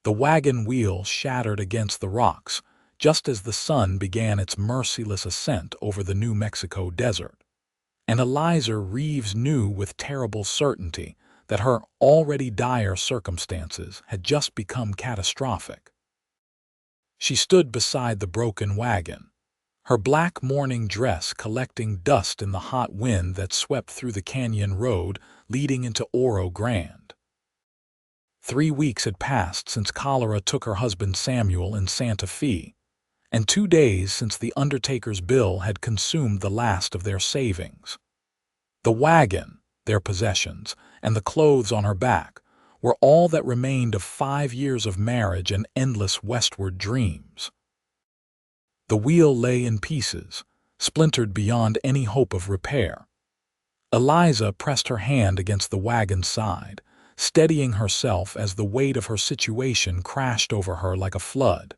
The wagon wheel shattered against the rocks, just as the sun began its merciless ascent over the New Mexico desert. And Eliza Reeves knew with terrible certainty that her already dire circumstances had just become catastrophic. She stood beside the broken wagon, her black mourning dress collecting dust in the hot wind that swept through the canyon road leading into Oro Grande. 3 weeks had passed since cholera took her husband Samuel in Santa Fe, and 2 days since the undertaker's bill had consumed the last of their savings. The wagon, their possessions, and the clothes on her back were all that remained of 5 years of marriage and endless westward dreams. The wheel lay in pieces, splintered beyond any hope of repair. Eliza pressed her hand against the wagon's side, steadying herself as the weight of her situation crashed over her like a flood.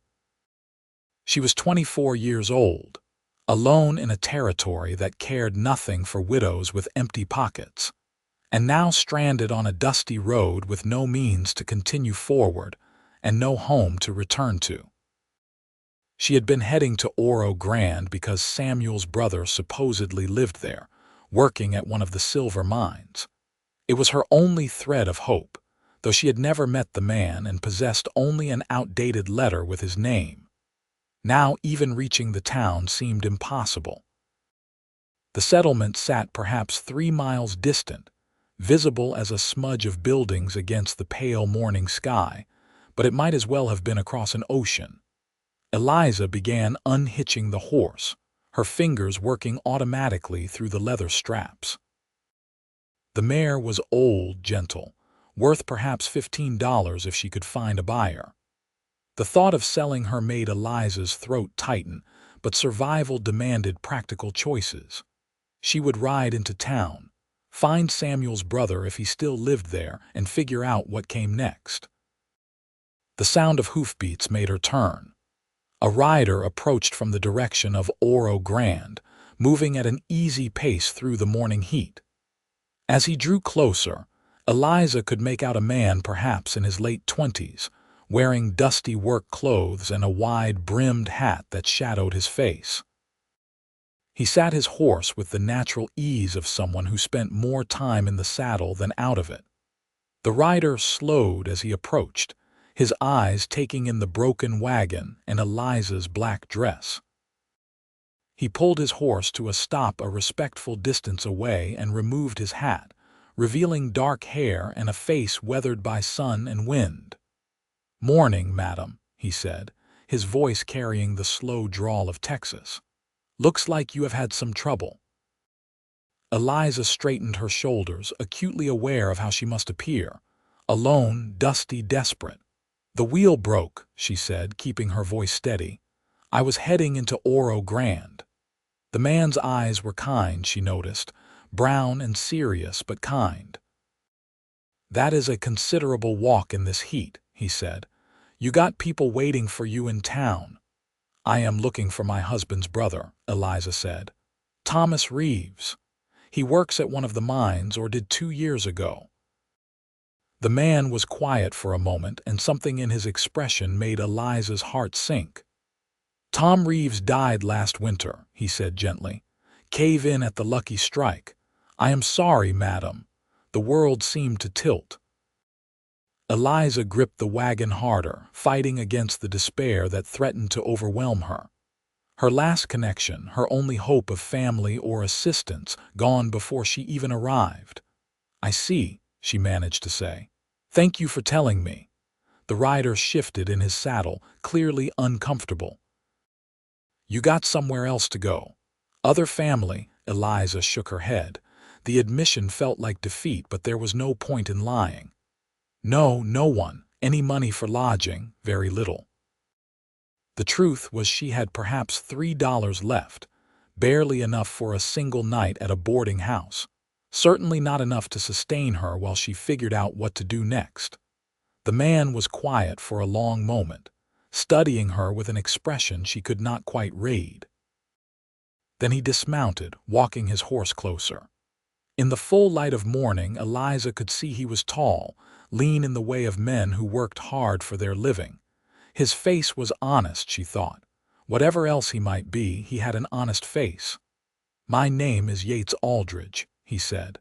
She was 24 years old, alone in a territory that cared nothing for widows with empty pockets, and now stranded on a dusty road with no means to continue forward and no home to return to. She had been heading to Oro Grande because Samuel's brother supposedly lived there, working at one of the silver mines. It was her only thread of hope, though she had never met the man and possessed only an outdated letter with his name. Now even reaching the town seemed impossible. The settlement sat perhaps 3 miles distant, visible as a smudge of buildings against the pale morning sky, but it might as well have been across an ocean. Eliza began unhitching the horse, her fingers working automatically through the leather straps. The mare was old, gentle, worth perhaps $15 if she could find a buyer. The thought of selling her made Eliza's throat tighten, but survival demanded practical choices. She would ride into town, find Samuel's brother if he still lived there, and figure out what came next. The sound of hoofbeats made her turn. A rider approached from the direction of Oro Grande, moving at an easy pace through the morning heat. As he drew closer, Eliza could make out a man perhaps in his late 20s, wearing dusty work clothes and a wide-brimmed hat that shadowed his face. He sat his horse with the natural ease of someone who spent more time in the saddle than out of it. The rider slowed as he approached, his eyes taking in the broken wagon and Eliza's black dress. He pulled his horse to a stop a respectful distance away and removed his hat, revealing dark hair and a face weathered by sun and wind. "Morning, madam," he said, his voice carrying the slow drawl of Texas. "Looks like you have had some trouble." Eliza straightened her shoulders, acutely aware of how she must appear, alone, dusty, desperate. "The wheel broke," she said, keeping her voice steady. "I was heading into Oro Grande." The man's eyes were kind, she noticed, brown and serious but kind. "That is a considerable walk in this heat," he said. "You got people waiting for you in town." "I am looking for my husband's brother," Eliza said. "Thomas Reeves. He works at one of the mines, or did 2 years ago." The man was quiet for a moment, and something in his expression made Eliza's heart sink. "Tom Reeves died last winter," he said gently. "Cave in at the Lucky Strike. I am sorry, madam." The world seemed to tilt. Eliza gripped the wagon harder, fighting against the despair that threatened to overwhelm her. Her last connection, her only hope of family or assistance, gone before she even arrived. "I see," she managed to say. "Thank you for telling me." The rider shifted in his saddle, clearly uncomfortable. "You got somewhere else to go." "Other family," Eliza shook her head. The admission felt like defeat, but there was no point in lying. "No, no one. Any money for lodging? Very little." The truth was she had perhaps $3 left, barely enough for a single night at a boarding house. Certainly not enough to sustain her while she figured out what to do next. The man was quiet for a long moment, studying her with an expression she could not quite read. Then he dismounted, walking his horse closer. In the full light of morning, Eliza could see he was tall, lean in the way of men who worked hard for their living. His face was honest, she thought. Whatever else he might be, he had an honest face. "My name is Yates Aldridge," he said.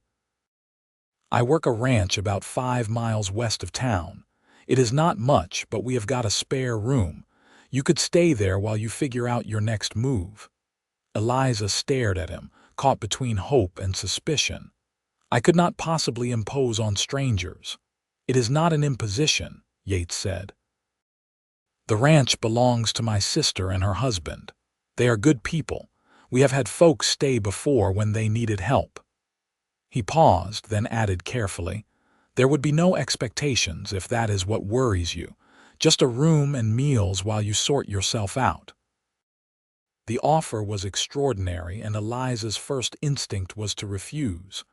"I work a ranch about 5 miles west of town. It is not much, but we have got a spare room. You could stay there while you figure out your next move." Eliza stared at him, caught between hope and suspicion. "I could not possibly impose on strangers." "It is not an imposition," Yates said. "The ranch belongs to my sister and her husband. They are good people. We have had folks stay before when they needed help." He paused, then added carefully, "There would be no expectations if that is what worries you. Just a room and meals while you sort yourself out." The offer was extraordinary, and Eliza's first instinct was to refuse.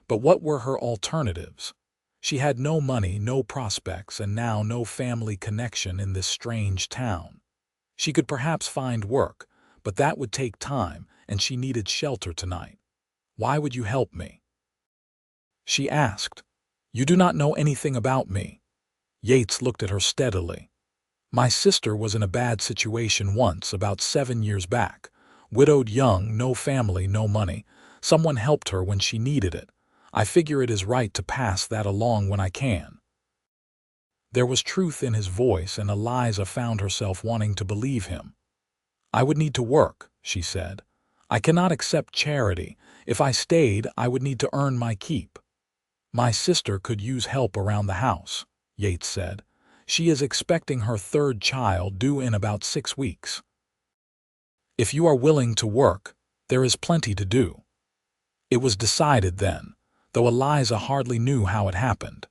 But what were her alternatives? She had no money, no prospects, and now no family connection in this strange town. She could perhaps find work, but that would take time, and she needed shelter tonight. "Why would you help me?" she asked. "You do not know anything about me." Yates looked at her steadily. "My sister was in a bad situation once, about 7 years back. Widowed young, no family, no money. Someone helped her when she needed it. I figure it is right to pass that along when I can." There was truth in his voice, and Eliza found herself wanting to believe him. "I would need to work," she said. "I cannot accept charity. If I stayed, I would need to earn my keep." "My sister could use help around the house," Yates said. "She is expecting her 3rd child, due in about 6 weeks. If you are willing to work, there is plenty to do." It was decided then, though Eliza hardly knew how it happened.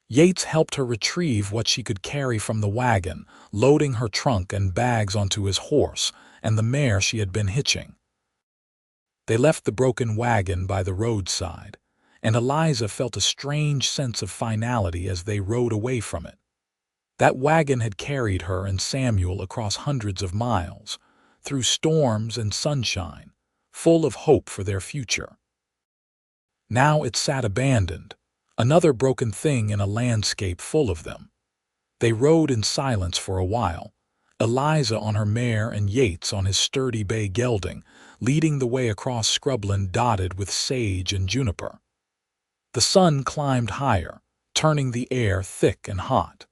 Yates helped her retrieve what she could carry from the wagon, loading her trunk and bags onto his horse and the mare she had been hitching. They left the broken wagon by the roadside, and Eliza felt a strange sense of finality as they rode away from it. That wagon had carried her and Samuel across hundreds of miles, through storms and sunshine, full of hope for their future. Now it sat abandoned, another broken thing in a landscape full of them. They rode in silence for a while, Eliza on her mare and Yates on his sturdy bay gelding, leading the way across scrubland dotted with sage and juniper. The sun climbed higher, turning the air thick and hot.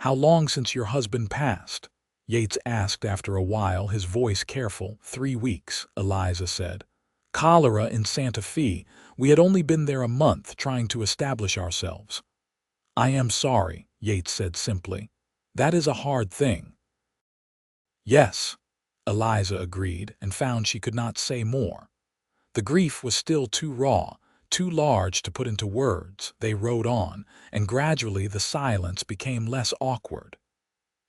"How long since your husband passed?" Yates asked after a while, his voice careful. 3 weeks, Eliza said. "Cholera in Santa Fe. We had only been there a month, trying to establish ourselves." "I am sorry," Yates said simply. "That is a hard thing." "Yes," Eliza agreed, and found she could not say more. The grief was still too raw, too large to put into words. They rode on, and gradually the silence became less awkward.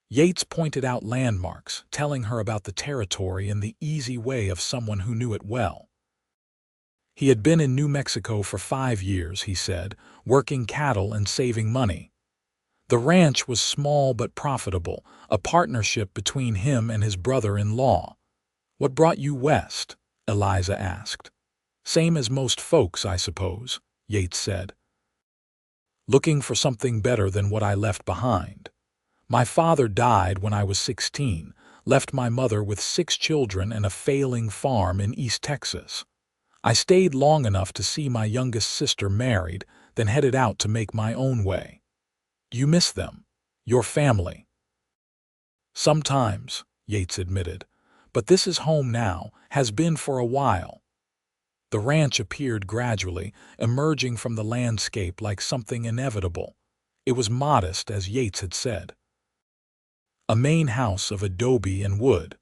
Yates pointed out landmarks, telling her about the territory in the easy way of someone who knew it well. He had been in New Mexico for 5 years, he said, working cattle and saving money. The ranch was small but profitable, a partnership between him and his brother-in-law. "What brought you west?" Eliza asked. "Same as most folks, I suppose," Yates said. "Looking for something better than what I left behind. My father died when I was 16, left my mother with 6 children and a failing farm in East Texas. I stayed long enough to see my youngest sister married, then headed out to make my own way." "You miss them, your family?" "Sometimes," Yates admitted, "but this is home now, has been for a while." The ranch appeared gradually, emerging from the landscape like something inevitable. It was modest, as Yates had said. A main house of adobe and wood,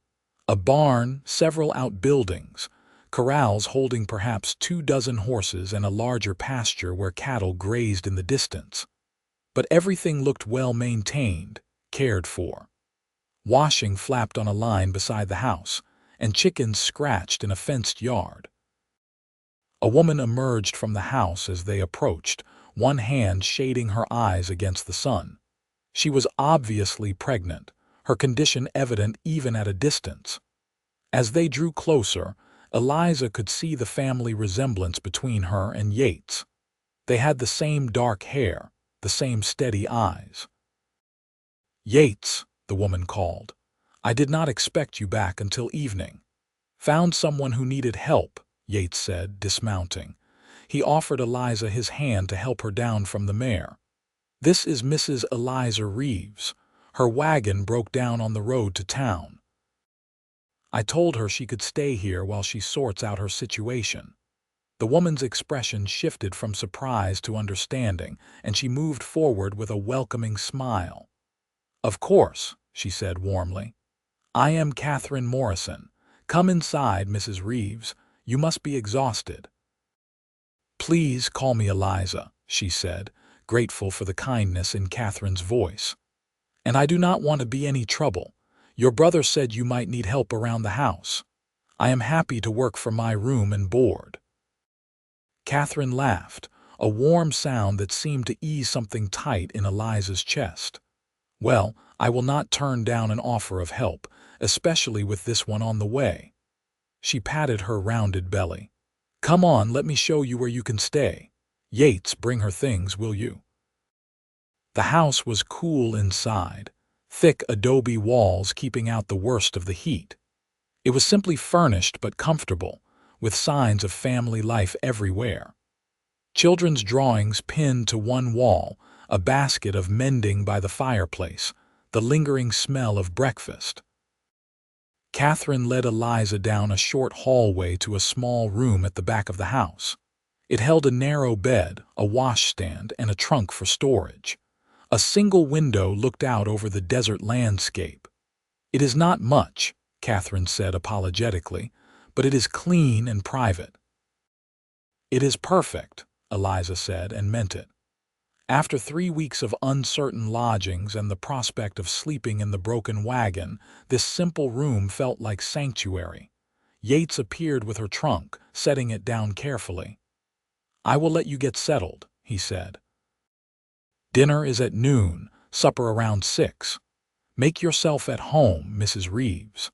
a barn, several outbuildings, corrals holding perhaps 24 horses, and a larger pasture where cattle grazed in the distance. But everything looked well maintained, cared for. Washing flapped on a line beside the house, and chickens scratched in a fenced yard. A woman emerged from the house as they approached, one hand shading her eyes against the sun. She was obviously pregnant, her condition evident even at a distance. As they drew closer, Eliza could see the family resemblance between her and Yates. They had the same dark hair, the same steady eyes. "Yates," the woman called. "I did not expect you back until evening." "Found someone who needed help," Yates said, dismounting. He offered Eliza his hand to help her down from the mare. "This is Mrs. Eliza Reeves. Her wagon broke down on the road to town. I told her she could stay here while she sorts out her situation." The woman's expression shifted from surprise to understanding, and she moved forward with a welcoming smile. "Of course," she said warmly. "I am Catherine Morrison. Come inside, Mrs. Reeves. You must be exhausted." "Please call me Eliza," she said, grateful for the kindness in Catherine's voice. "And I do not want to be any trouble. Your brother said you might need help around the house. I am happy to work from my room and board." Catherine laughed, a warm sound that seemed to ease something tight in Eliza's chest. "Well, I will not turn down an offer of help, especially with this one on the way." She patted her rounded belly. "Come on, let me show you where you can stay. Yates, bring her things, will you?" The house was cool inside, thick adobe walls keeping out the worst of the heat. It was simply furnished but comfortable, with signs of family life everywhere. Children's drawings pinned to one wall, a basket of mending by the fireplace, the lingering smell of breakfast. Catherine led Eliza down a short hallway to a small room at the back of the house. It held a narrow bed, a washstand, and a trunk for storage. A single window looked out over the desert landscape. "It is not much," Catherine said apologetically, "but it is clean and private." "It is perfect," Eliza said, and meant it. After 3 weeks of uncertain lodgings and the prospect of sleeping in the broken wagon, this simple room felt like sanctuary. Yates appeared with her trunk, setting it down carefully. "I will let you get settled," he said. "Dinner is at noon, supper around 6. Make yourself at home, Mrs. Reeves."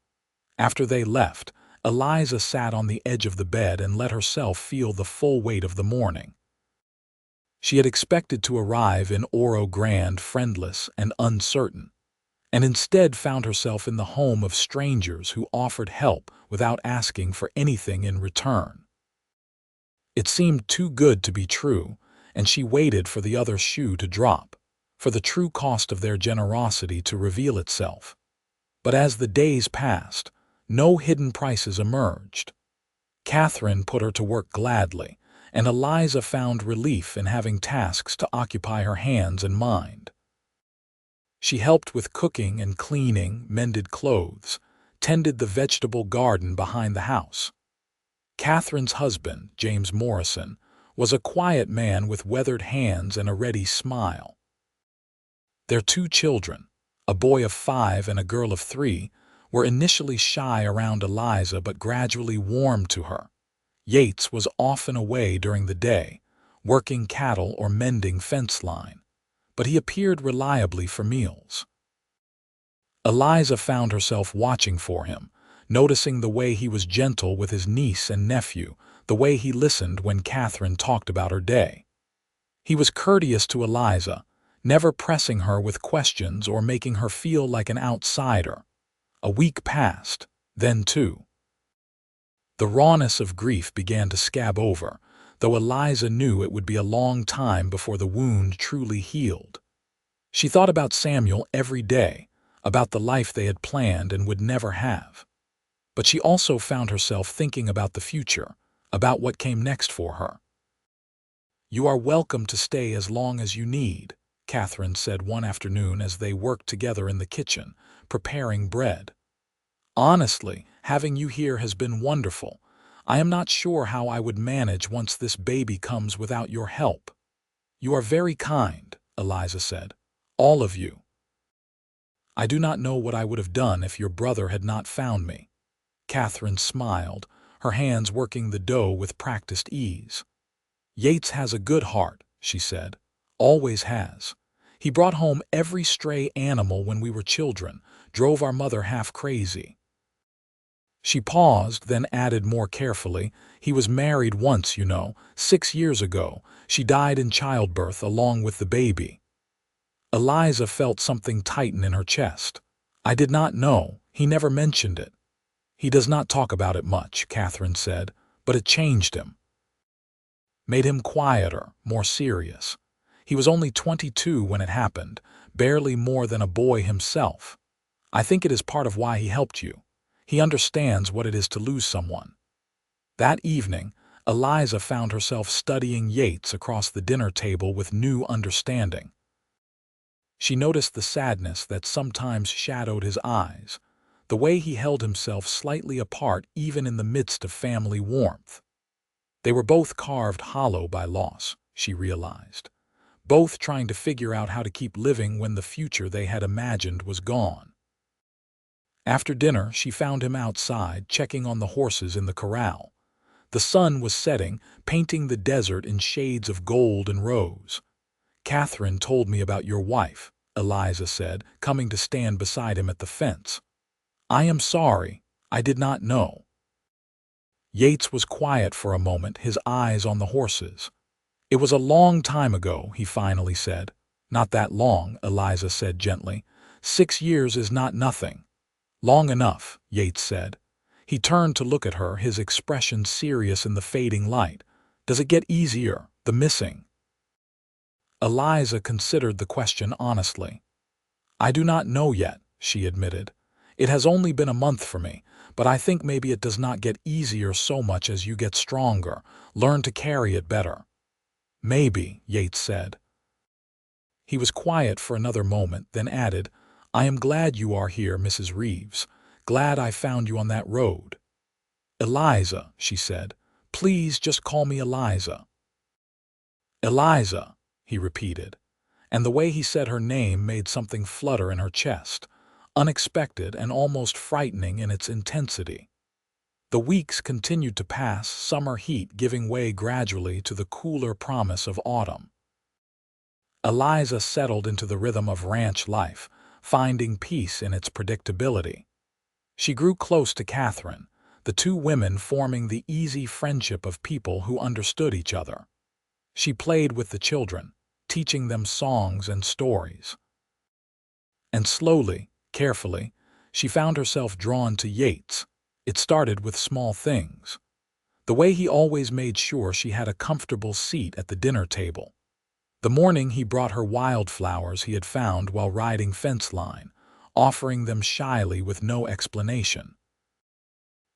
After they left, Eliza sat on the edge of the bed and let herself feel the full weight of the morning. She had expected to arrive in Oro Grande friendless and uncertain, and instead found herself in the home of strangers who offered help without asking for anything in return. It seemed too good to be true, and she waited for the other shoe to drop, for the true cost of their generosity to reveal itself. But as the days passed, no hidden prices emerged. Catherine put her to work gladly, and Eliza found relief in having tasks to occupy her hands and mind. She helped with cooking and cleaning, mended clothes, tended the vegetable garden behind the house. Catherine's husband, James Morrison, was a quiet man with weathered hands and a ready smile. Their 2 children, a boy of 5 and a girl of 3, were initially shy around Eliza but gradually warmed to her. Yates was often away during the day, working cattle or mending fence line, but he appeared reliably for meals. Eliza found herself watching for him, noticing the way he was gentle with his niece and nephew, the way he listened when Catherine talked about her day. He was courteous to Eliza, never pressing her with questions or making her feel like an outsider. A week passed, then 2. The rawness of grief began to scab over, though Eliza knew it would be a long time before the wound truly healed. She thought about Samuel every day, about the life they had planned and would never have. But she also found herself thinking about the future, about what came next for her. "You are welcome to stay as long as you need," Catherine said one afternoon as they worked together in the kitchen, preparing bread. "Honestly, having you here has been wonderful. I am not sure how I would manage once this baby comes without your help." "You are very kind," Eliza said. "All of you. I do not know what I would have done if your brother had not found me." Catherine smiled, her hands working the dough with practiced ease. "Yates has a good heart," she said. "Always has. He brought home every stray animal when we were children, drove our mother half crazy." She paused, then added more carefully, "He was married once, 6 years ago. She died in childbirth along with the baby." Eliza felt something tighten in her chest. "I did not know. He never mentioned it." "He does not talk about it much," Catherine said, "but it changed him. Made him quieter, more serious. He was only 22 when it happened, barely more than a boy himself. I think it is part of why he helped you. He understands what it is to lose someone." That evening, Eliza found herself studying Yates across the dinner table with new understanding. She noticed the sadness that sometimes shadowed his eyes, the way he held himself slightly apart even in the midst of family warmth. They were both carved hollow by loss, she realized, both trying to figure out how to keep living when the future they had imagined was gone. After dinner, she found him outside, checking on the horses in the corral. The sun was setting, painting the desert in shades of gold and rose. "Catherine told me about your wife," Eliza said, coming to stand beside him at the fence. "I am sorry. I did not know." Yates was quiet for a moment, his eyes on the horses. "It was a long time ago," he finally said. "Not that long," Eliza said gently. 6 years is not nothing." "Long enough," Yates said. He turned to look at her, his expression serious in the fading light. "Does it get easier, the missing?" Eliza considered the question honestly. "I do not know yet," she admitted. "It has only been a month for me, but I think maybe it does not get easier so much as you get stronger, learn to carry it better." "Maybe," Yates said. He was quiet for another moment, then added, "I am glad you are here, Mrs. Reeves. Glad I found you on that road." "Eliza," she said. "Please just call me Eliza." "Eliza," he repeated, and the way he said her name made something flutter in her chest, unexpected and almost frightening in its intensity. The weeks continued to pass, summer heat giving way gradually to the cooler promise of autumn. Eliza settled into the rhythm of ranch life, finding peace in its predictability. She grew close to Catherine, the two women forming the easy friendship of people who understood each other. She played with the children, teaching them songs and stories. And slowly, carefully, she found herself drawn to Yates. It started with small things. The way he always made sure she had a comfortable seat at the dinner table. The morning he brought her wildflowers he had found while riding fence line, offering them shyly with no explanation.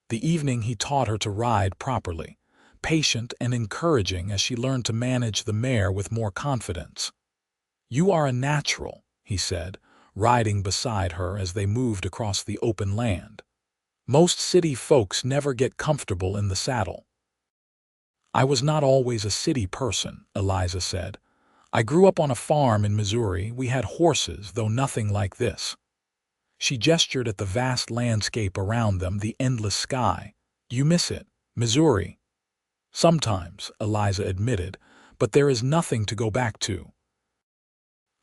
The evening he taught her to ride properly, patient and encouraging as she learned to manage the mare with more confidence. "You are a natural," he said, riding beside her as they moved across the open land. "Most city folks never get comfortable in the saddle." "I was not always a city person," Eliza said. "I grew up on a farm in Missouri. We had horses, though nothing like this." She gestured at the vast landscape around them, the endless sky. "You miss it, Missouri?" "Sometimes," Eliza admitted, "but there is nothing to go back to.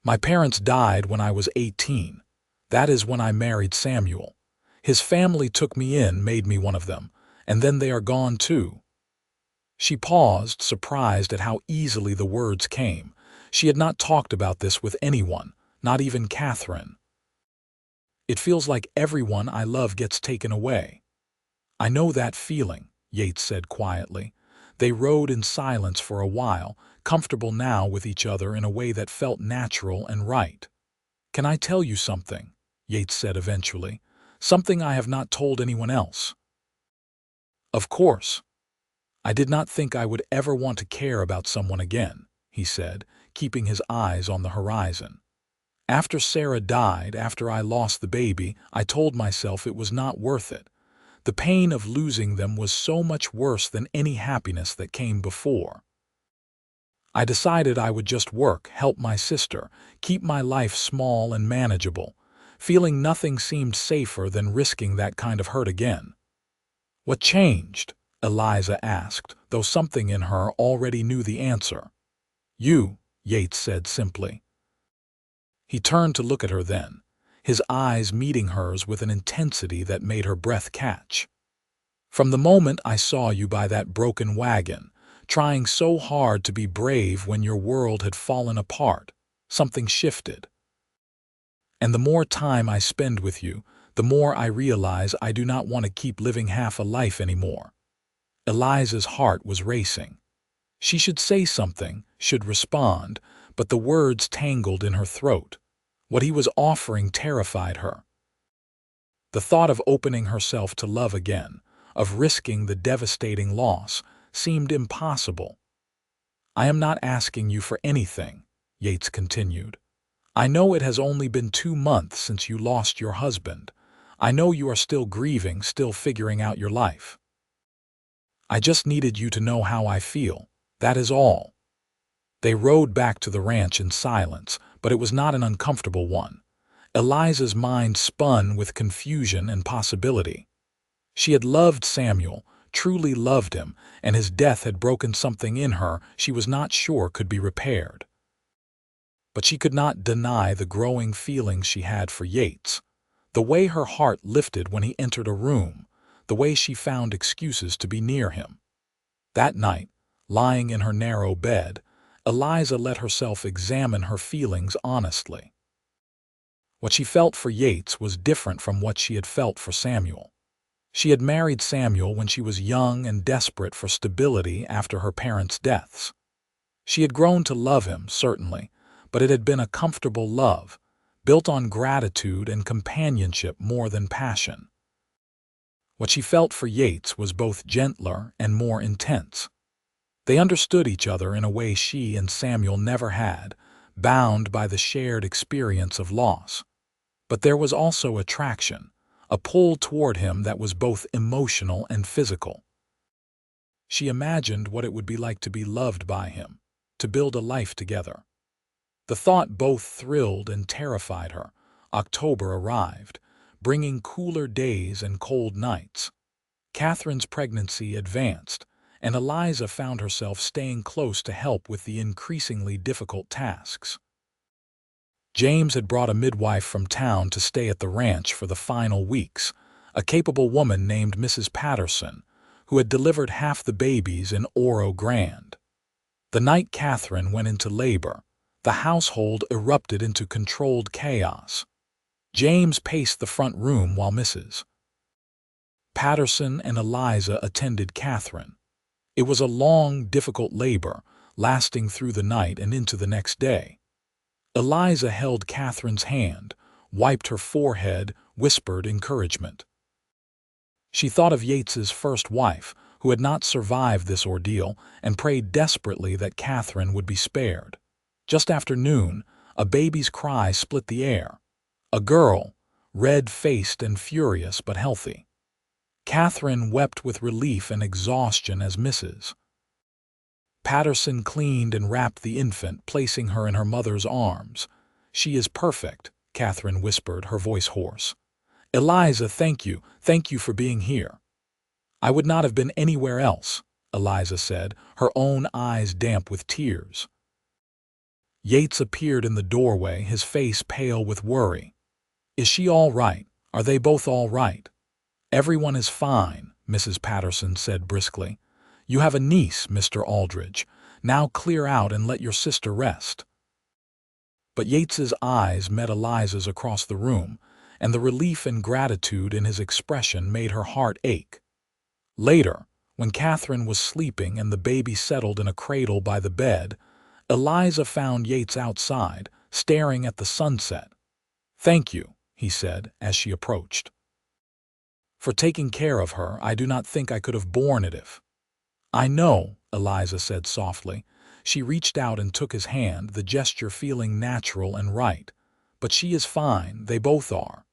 My parents died when I was 18. That is when I married Samuel. His family took me in, made me one of them, and then they are gone too." She paused, surprised at how easily the words came. She had not talked about this with anyone, not even Catherine. "It feels like everyone I love gets taken away." "I know that feeling," Yates said quietly. They rode in silence for a while, comfortable now with each other in a way that felt natural and right. "Can I tell you something?" Yates said eventually. "Something I have not told anyone else." "Of course." "I did not think I would ever want to care about someone again," he said, keeping his eyes on the horizon. "After Sarah died, after I lost the baby, I told myself it was not worth it. The pain of losing them was so much worse than any happiness that came before. I decided I would just work, help my sister, keep my life small and manageable, feeling nothing seemed safer than risking that kind of hurt again." "What changed?" Eliza asked, though something in her already knew the answer. "You," Yates said simply. He turned to look at her then, his eyes meeting hers with an intensity that made her breath catch. From the moment I saw you by that broken wagon, trying so hard to be brave when your world had fallen apart, something shifted. And the more time I spend with you, the more I realize I do not want to keep living half a life anymore. Eliza's heart was racing. She should say something, should respond, but the words tangled in her throat. What he was offering terrified her. The thought of opening herself to love again, of risking the devastating loss, seemed impossible. "I am not asking you for anything," Yates continued. "I know it has only been 2 months since you lost your husband. I know you are still grieving, still figuring out your life. I just needed you to know how I feel. That is all." They rode back to the ranch in silence, but it was not an uncomfortable one. Eliza's mind spun with confusion and possibility. She had loved Samuel, truly loved him, and his death had broken something in her she was not sure could be repaired. But she could not deny the growing feelings she had for Yates. The way her heart lifted when he entered a room, the way she found excuses to be near him. That night, lying in her narrow bed, Eliza let herself examine her feelings honestly. What she felt for Yates was different from what she had felt for Samuel. She had married Samuel when she was young and desperate for stability after her parents' deaths. She had grown to love him, certainly, but it had been a comfortable love, built on gratitude and companionship more than passion. What she felt for Yates was both gentler and more intense. They understood each other in a way she and Samuel never had, bound by the shared experience of loss. But there was also attraction, a pull toward him that was both emotional and physical. She imagined what it would be like to be loved by him, to build a life together. The thought both thrilled and terrified her. October arrived, bringing cooler days and cold nights. Catherine's pregnancy advanced, and Eliza found herself staying close to help with the increasingly difficult tasks. James had brought a midwife from town to stay at the ranch for the final weeks, a capable woman named Mrs. Patterson, who had delivered half the babies in Oro Grande. The night Catherine went into labor, the household erupted into controlled chaos. James paced the front room while Mrs. Patterson and Eliza attended Catherine. It was a long, difficult labor, lasting through the night and into the next day. Eliza held Catherine's hand, wiped her forehead, whispered encouragement. She thought of Yates's first wife, who had not survived this ordeal, and prayed desperately that Catherine would be spared. Just after noon, a baby's cry split the air. A girl, red-faced and furious but healthy. Catherine wept with relief and exhaustion as Mrs. Patterson cleaned and wrapped the infant, placing her in her mother's arms. "She is perfect," Catherine whispered, her voice hoarse. "Eliza, thank you for being here." "I would not have been anywhere else," Eliza said, her own eyes damp with tears. Yates appeared in the doorway, his face pale with worry. "Is she all right? Are they both all right?" "Everyone is fine," Mrs. Patterson said briskly. "You have a niece, Mr. Aldridge. Now clear out and let your sister rest." But Yates's eyes met Eliza's across the room, and the relief and gratitude in his expression made her heart ache. Later, when Catherine was sleeping and the baby settled in a cradle by the bed, Eliza found Yates outside, staring at the sunset. "Thank you," he said as she approached. "For taking care of her. I do not think I could have borne it if—" "I know," Eliza said softly. She reached out and took his hand, the gesture feeling natural and right. "But she is fine, they both are."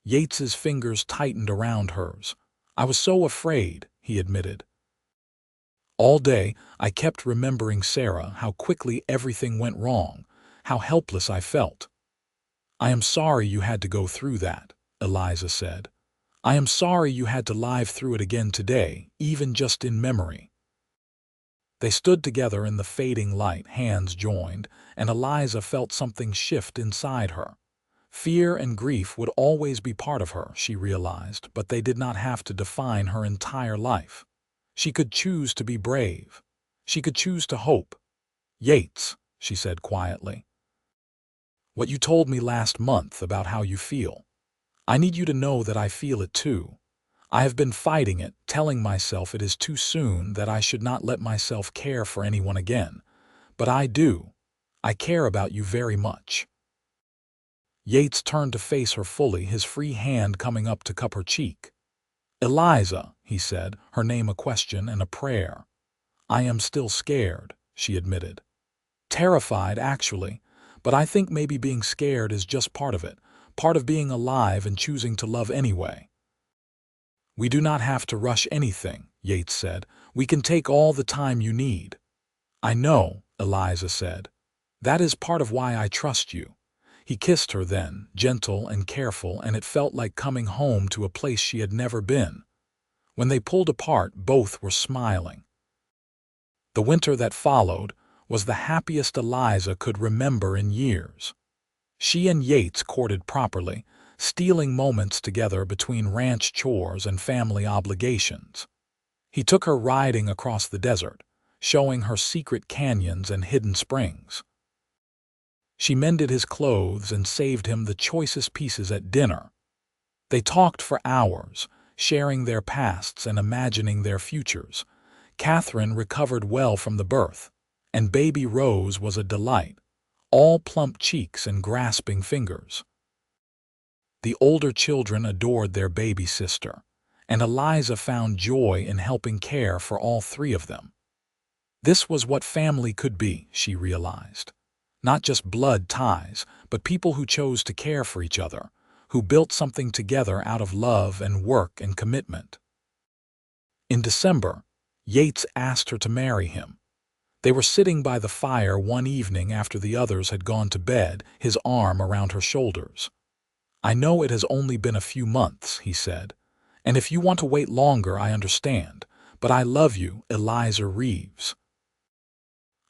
Yates's fingers tightened around hers. "I was so afraid," he admitted. "All day, I kept remembering Sarah, how quickly everything went wrong, how helpless I felt." "I am sorry you had to go through that," Eliza said. "I am sorry you had to live through it again today, even just in memory." They stood together in the fading light, hands joined, and Eliza felt something shift inside her. Fear and grief would always be part of her, she realized, but they did not have to define her entire life. She could choose to be brave. She could choose to hope. "Yates," she said quietly, "what you told me last month about how you feel. I need you to know that I feel it too. I have been fighting it, telling myself it is too soon, that I should not let myself care for anyone again. But I do. I care about you very much." Yates turned to face her fully, his free hand coming up to cup her cheek. "Eliza," he said, her name a question and a prayer. "I am still scared," she admitted. "Terrified, actually, but I think maybe being scared is just part of it, part of being alive and choosing to love anyway." "We do not have to rush anything," Yates said. "We can take all the time you need." "I know," Eliza said. "That is part of why I trust you." He kissed her then, gentle and careful, and it felt like coming home to a place she had never been. When they pulled apart, both were smiling. The winter that followed was the happiest Eliza could remember in years. She and Yates courted properly, stealing moments together between ranch chores and family obligations. He took her riding across the desert, showing her secret canyons and hidden springs. She mended his clothes and saved him the choicest pieces at dinner. They talked for hours, sharing their pasts and imagining their futures. Catherine recovered well from the birth, and baby Rose was a delight, all plump cheeks and grasping fingers. The older children adored their baby sister, and Eliza found joy in helping care for all three of them. This was what family could be, she realized. Not just blood ties, but people who chose to care for each other, who built something together out of love and work and commitment. In December, Yates asked her to marry him. They were sitting by the fire one evening after the others had gone to bed, his arm around her shoulders. "I know it has only been a few months," he said, "and if you want to wait longer, I understand, but I love you, Eliza Reeves.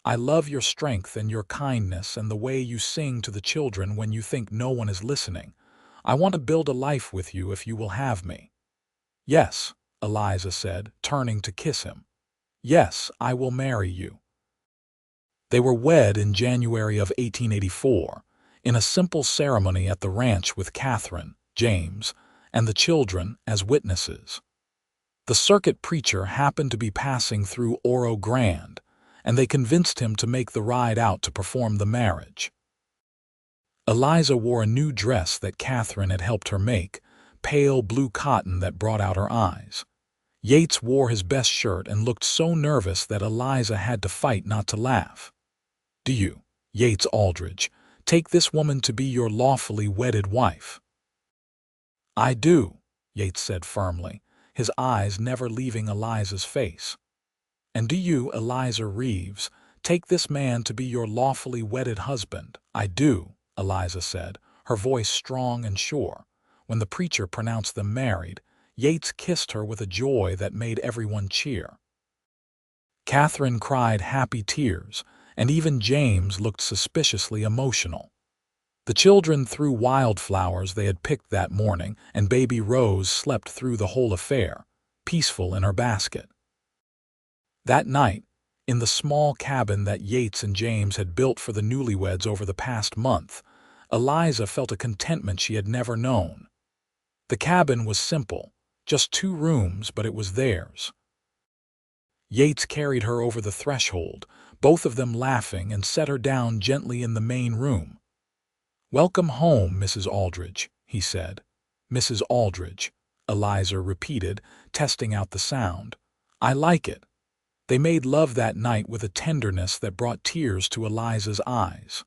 I love your strength and your kindness and the way you sing to the children when you think no one is listening. I want to build a life with you if you will have me." "Yes," Eliza said, turning to kiss him. "Yes, I will marry you." They were wed in January of 1884, in a simple ceremony at the ranch with Catherine, James, and the children as witnesses. The circuit preacher happened to be passing through Oro Grande, and they convinced him to make the ride out to perform the marriage. Eliza wore a new dress that Catherine had helped her make, pale blue cotton that brought out her eyes. Yates wore his best shirt and looked so nervous that Eliza had to fight not to laugh. "Do you, Yates Aldridge, take this woman to be your lawfully wedded wife?" "I do," Yates said firmly, his eyes never leaving Eliza's face. "And do you, Eliza Reeves, take this man to be your lawfully wedded husband?" "I do," Eliza said, her voice strong and sure. When the preacher pronounced them married, Yates kissed her with a joy that made everyone cheer. Catherine cried happy tears, and even James looked suspiciously emotional. The children threw wildflowers they had picked that morning, and baby Rose slept through the whole affair, peaceful in her basket. That night, in the small cabin that Yates and James had built for the newlyweds over the past month, Eliza felt a contentment she had never known. The cabin was simple, just 2 rooms, but it was theirs. Yates carried her over the threshold, both of them laughing, and set her down gently in the main room. "Welcome home, Mrs. Aldridge," he said. "Mrs. Aldridge," Eliza repeated, testing out the sound. "I like it." They made love that night with a tenderness that brought tears to Eliza's eyes.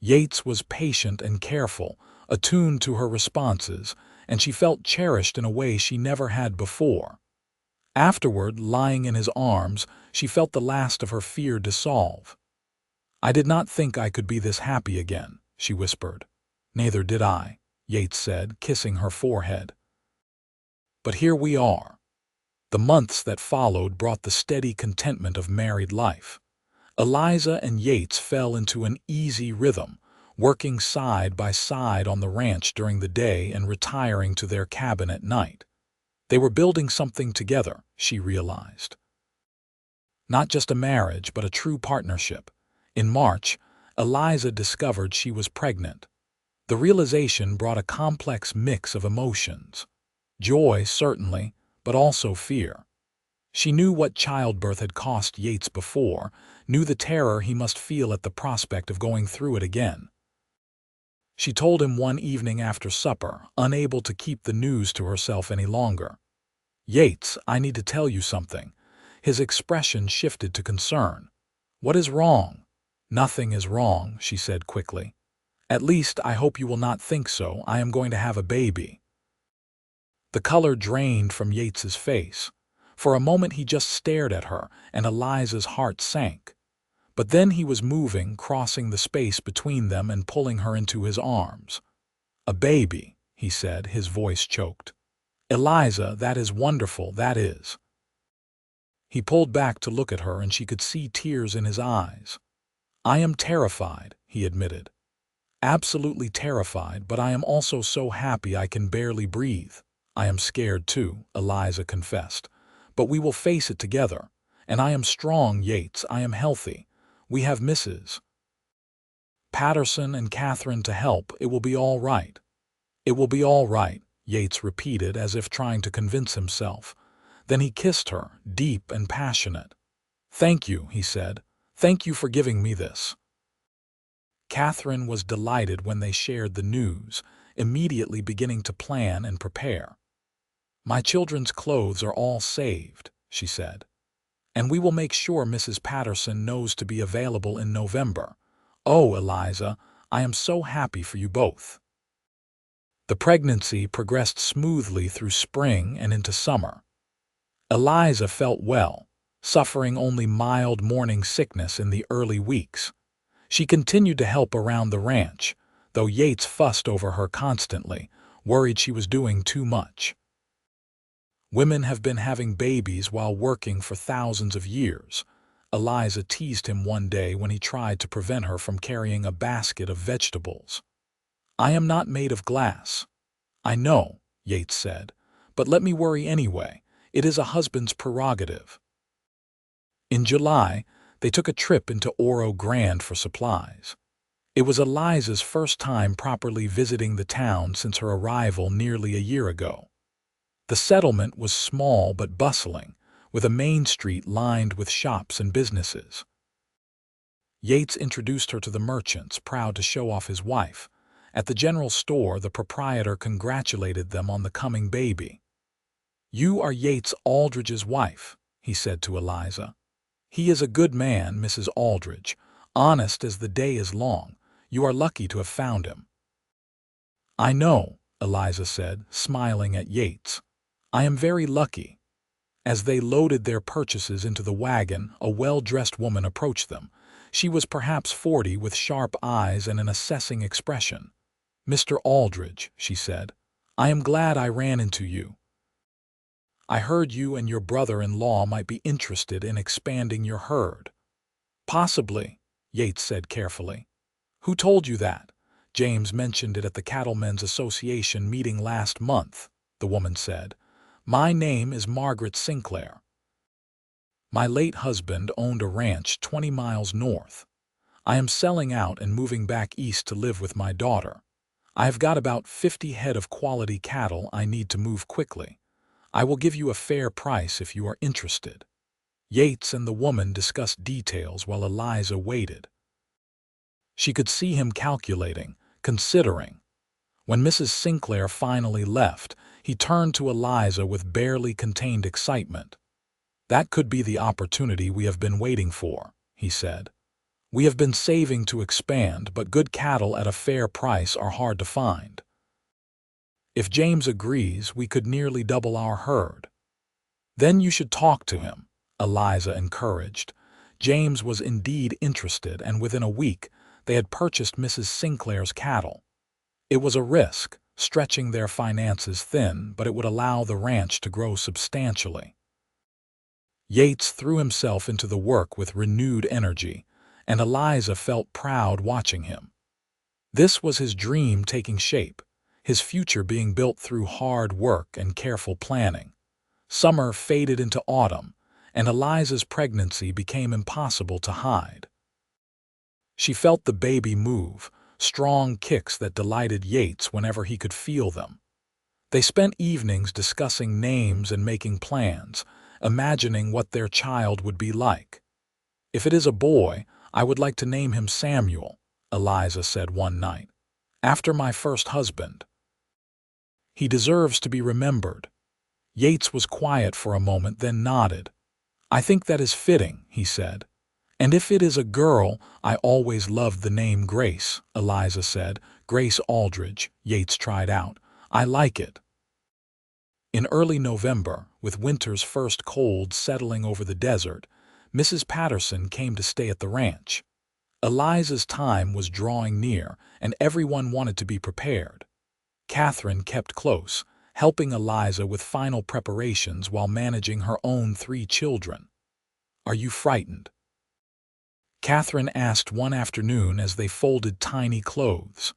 Yates was patient and careful, attuned to her responses, and she felt cherished in a way she never had before. Afterward, lying in his arms, she felt the last of her fear dissolve. "I did not think I could be this happy again," she whispered. "Neither did I," Yates said, kissing her forehead. "But here we are." The months that followed brought the steady contentment of married life. Eliza and Yates fell into an easy rhythm, working side by side on the ranch during the day and retiring to their cabin at night. They were building something together, she realized. Not just a marriage, but a true partnership. In March, Eliza discovered she was pregnant. The realization brought a complex mix of emotions. Joy, certainly, but also fear. She knew what childbirth had cost Yates before, knew the terror he must feel at the prospect of going through it again. She told him one evening after supper, unable to keep the news to herself any longer. "Yates, I need to tell you something." His expression shifted to concern. "What is wrong?" "Nothing is wrong," she said quickly. "At least, I hope you will not think so. I am going to have a baby." The color drained from Yates's face. For a moment he just stared at her, and Eliza's heart sank. But then he was moving, crossing the space between them and pulling her into his arms. "A baby," he said, his voice choked. "Eliza, that is wonderful, that is." He pulled back to look at her, and she could see tears in his eyes. "I am terrified," he admitted. "Absolutely terrified, but I am also so happy I can barely breathe." "I am scared too," Eliza confessed. "But we will face it together. And I am strong, Yates, I am healthy. We have Mrs. Patterson and Catherine to help. It will be all right." "It will be all right," Yates repeated, as if trying to convince himself. Then he kissed her, deep and passionate. "Thank you," he said. "Thank you for giving me this." Catherine was delighted when they shared the news, immediately beginning to plan and prepare. "My children's clothes are all saved," she said. "And we will make sure Mrs. Patterson knows to be available in November. Oh, Eliza, I am so happy for you both." The pregnancy progressed smoothly through spring and into summer. Eliza felt well, suffering only mild morning sickness in the early weeks. She continued to help around the ranch, though Yates fussed over her constantly, worried she was doing too much. "Women have been having babies while working for thousands of years," Eliza teased him one day when he tried to prevent her from carrying a basket of vegetables. "I am not made of glass." "I know," Yates said, "but let me worry anyway. It is a husband's prerogative." In July, they took a trip into Oro Grande for supplies. It was Eliza's first time properly visiting the town since her arrival nearly a year ago. The settlement was small but bustling, with a main street lined with shops and businesses. Yates introduced her to the merchants, proud to show off his wife. At the general store, the proprietor congratulated them on the coming baby. "You are Yates Aldridge's wife," he said to Eliza. "He is a good man, Mrs. Aldridge, honest as the day is long. You are lucky to have found him." "I know," Eliza said, smiling at Yates. "I am very lucky." As they loaded their purchases into the wagon, a well-dressed woman approached them. She was perhaps 40, with sharp eyes and an assessing expression. "Mr. Aldridge," she said, "I am glad I ran into you. I heard you and your brother-in-law might be interested in expanding your herd." "Possibly," Yates said carefully. "Who told you that?" "James mentioned it at the Cattlemen's Association meeting last month," the woman said. "My name is Margaret Sinclair. My late husband owned a ranch 20 miles north. I am selling out and moving back east to live with my daughter. I have got about 50 head of quality cattle I need to move quickly. I will give you a fair price if you are interested." Yates and the woman discussed details while Eliza waited. She could see him calculating, considering. When Mrs. Sinclair finally left, he turned to Eliza with barely contained excitement. "That could be the opportunity we have been waiting for," he said. "We have been saving to expand, but good cattle at a fair price are hard to find. If James agrees, we could nearly double our herd." "Then you should talk to him," Eliza encouraged. James was indeed interested, and within a week they had purchased Mrs. Sinclair's cattle. It was a risk, stretching their finances thin, but it would allow the ranch to grow substantially. Yates threw himself into the work with renewed energy, and Eliza felt proud watching him. This was his dream taking shape, his future being built through hard work and careful planning. Summer faded into autumn, and Eliza's pregnancy became impossible to hide. She felt the baby move, strong kicks that delighted Yates whenever he could feel them. They spent evenings discussing names and making plans, imagining what their child would be like. "If it is a boy, I would like to name him Samuel," Eliza said one night. "After my first husband. He deserves to be remembered." Yates was quiet for a moment, then nodded. "I think that is fitting," he said. "And if it is a girl, I always loved the name Grace," Eliza said. "Grace Aldridge," Yates tried out. "I like it." In early November, with winter's first cold settling over the desert, Mrs. Patterson came to stay at the ranch. Eliza's time was drawing near, and everyone wanted to be prepared. Catherine kept close, helping Eliza with final preparations while managing her own 3 children. "Are you frightened?" Catherine asked one afternoon as they folded tiny clothes.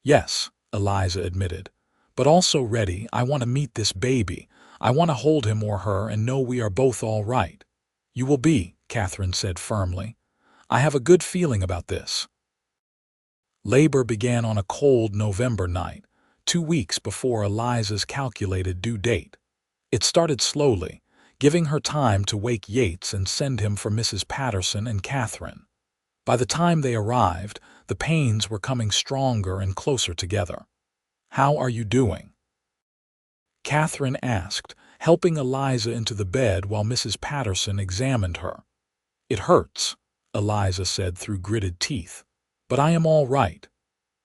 "Yes," Eliza admitted, "but also ready. I want to meet this baby. I want to hold him or her and know we are both all right." "You will be," Catherine said firmly. "I have a good feeling about this." Labor began on a cold November night, 2 weeks before Eliza's calculated due date. It started slowly, giving her time to wake Yates and send him for Mrs. Patterson and Catherine. By the time they arrived, the pains were coming stronger and closer together. "How are you doing?" Catherine asked, helping Eliza into the bed while Mrs. Patterson examined her. "It hurts," Eliza said through gritted teeth, "but I am all right."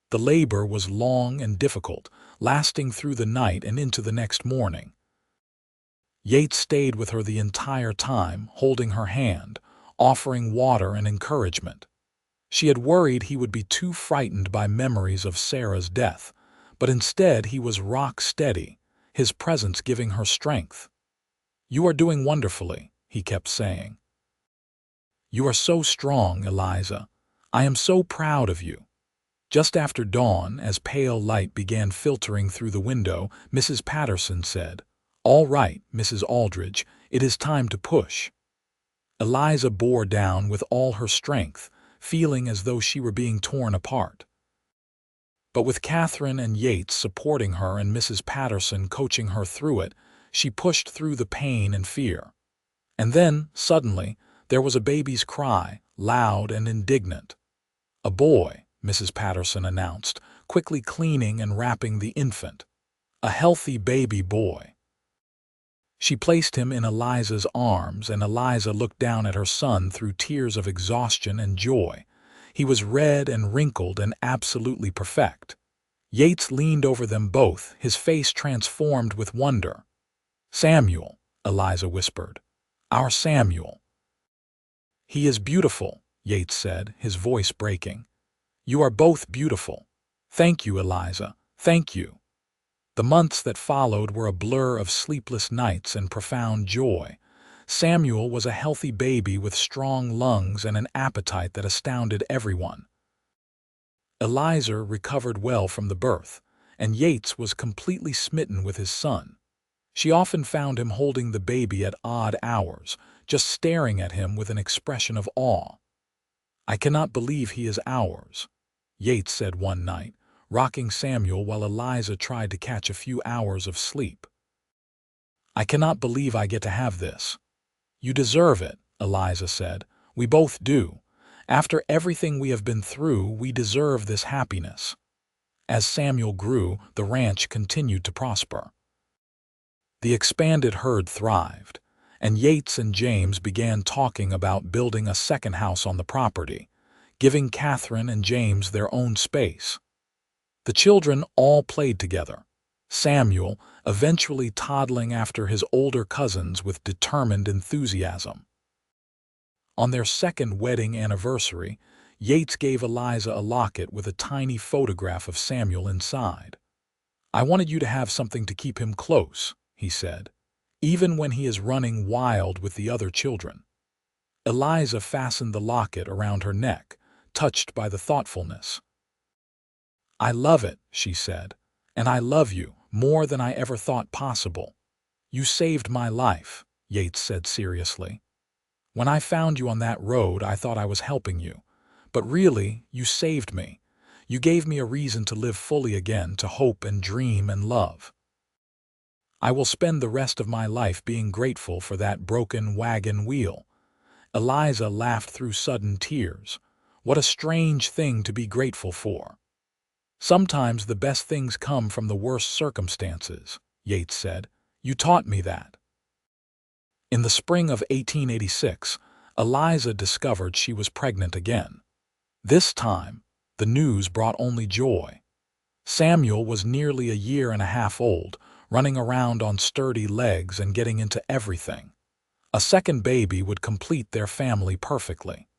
The labor was long and difficult, lasting through the night and into the next morning. Yates stayed with her the entire time, holding her hand, offering water and encouragement. She had worried he would be too frightened by memories of Sarah's death, but instead he was rock steady, his presence giving her strength. "You are doing wonderfully," he kept saying. "You are so strong, Eliza. I am so proud of you." Just after dawn, as pale light began filtering through the window, Mrs. Patterson said, "All right, Mrs. Aldridge, it is time to push." Eliza bore down with all her strength, feeling as though she were being torn apart. But with Catherine and Yates supporting her and Mrs. Patterson coaching her through it, she pushed through the pain and fear. And then, suddenly, there was a baby's cry, loud and indignant. "A boy," Mrs. Patterson announced, quickly cleaning and wrapping the infant. "A healthy baby boy." She placed him in Eliza's arms, and Eliza looked down at her son through tears of exhaustion and joy. He was red and wrinkled and absolutely perfect. Yates leaned over them both, his face transformed with wonder. "Samuel," Eliza whispered. "Our Samuel." "He is beautiful," Yates said, his voice breaking. "You are both beautiful. Thank you, Eliza. Thank you." The months that followed were a blur of sleepless nights and profound joy. Samuel was a healthy baby with strong lungs and an appetite that astounded everyone. Eliza recovered well from the birth, and Yates was completely smitten with his son. She often found him holding the baby at odd hours, just staring at him with an expression of awe. "I cannot believe he is ours," Yates said one night, rocking Samuel while Eliza tried to catch a few hours of sleep. "I cannot believe I get to have this." "You deserve it," Eliza said. "We both do. After everything we have been through, we deserve this happiness." As Samuel grew, the ranch continued to prosper. The expanded herd thrived, and Yates and James began talking about building a second house on the property, giving Catherine and James their own space. The children all played together, Samuel eventually toddling after his older cousins with determined enthusiasm. On their second wedding anniversary, Yates gave Eliza a locket with a tiny photograph of Samuel inside. "I wanted you to have something to keep him close," he said, "even when he is running wild with the other children." Eliza fastened the locket around her neck, touched by the thoughtfulness. "I love it," she said, "and I love you more than I ever thought possible." "You saved my life," Yates said seriously. "When I found you on that road, I thought I was helping you. But really, you saved me. You gave me a reason to live fully again, to hope and dream and love. I will spend the rest of my life being grateful for that broken wagon wheel." Eliza laughed through sudden tears. "What a strange thing to be grateful for." "Sometimes the best things come from the worst circumstances," Yates said. "You taught me that." In the spring of 1886, Eliza discovered she was pregnant again. This time, the news brought only joy. Samuel was nearly a year and a half old, running around on sturdy legs and getting into everything. A second baby would complete their family perfectly.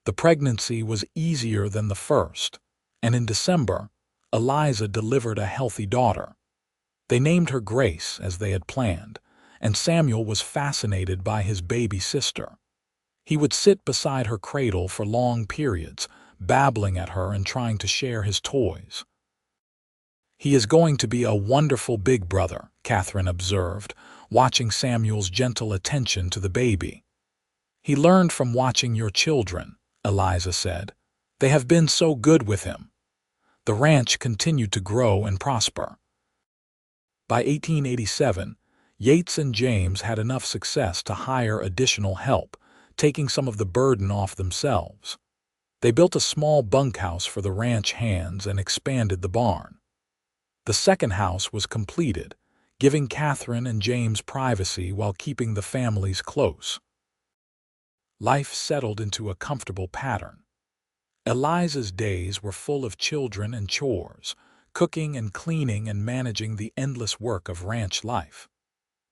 The pregnancy was easier than the first, and in December, Eliza delivered a healthy daughter. They named her Grace, as they had planned, and Samuel was fascinated by his baby sister. He would sit beside her cradle for long periods, babbling at her and trying to share his toys. "He is going to be a wonderful big brother," Catherine observed, watching Samuel's gentle attention to the baby. "He learned from watching your children," Eliza said. "They have been so good with him." The ranch continued to grow and prosper. By 1887, Yates and James had enough success to hire additional help, taking some of the burden off themselves. They built a small bunkhouse for the ranch hands and expanded the barn. The second house was completed, giving Catherine and James privacy while keeping the families close. Life settled into a comfortable pattern. Eliza's days were full of children and chores, cooking and cleaning and managing the endless work of ranch life.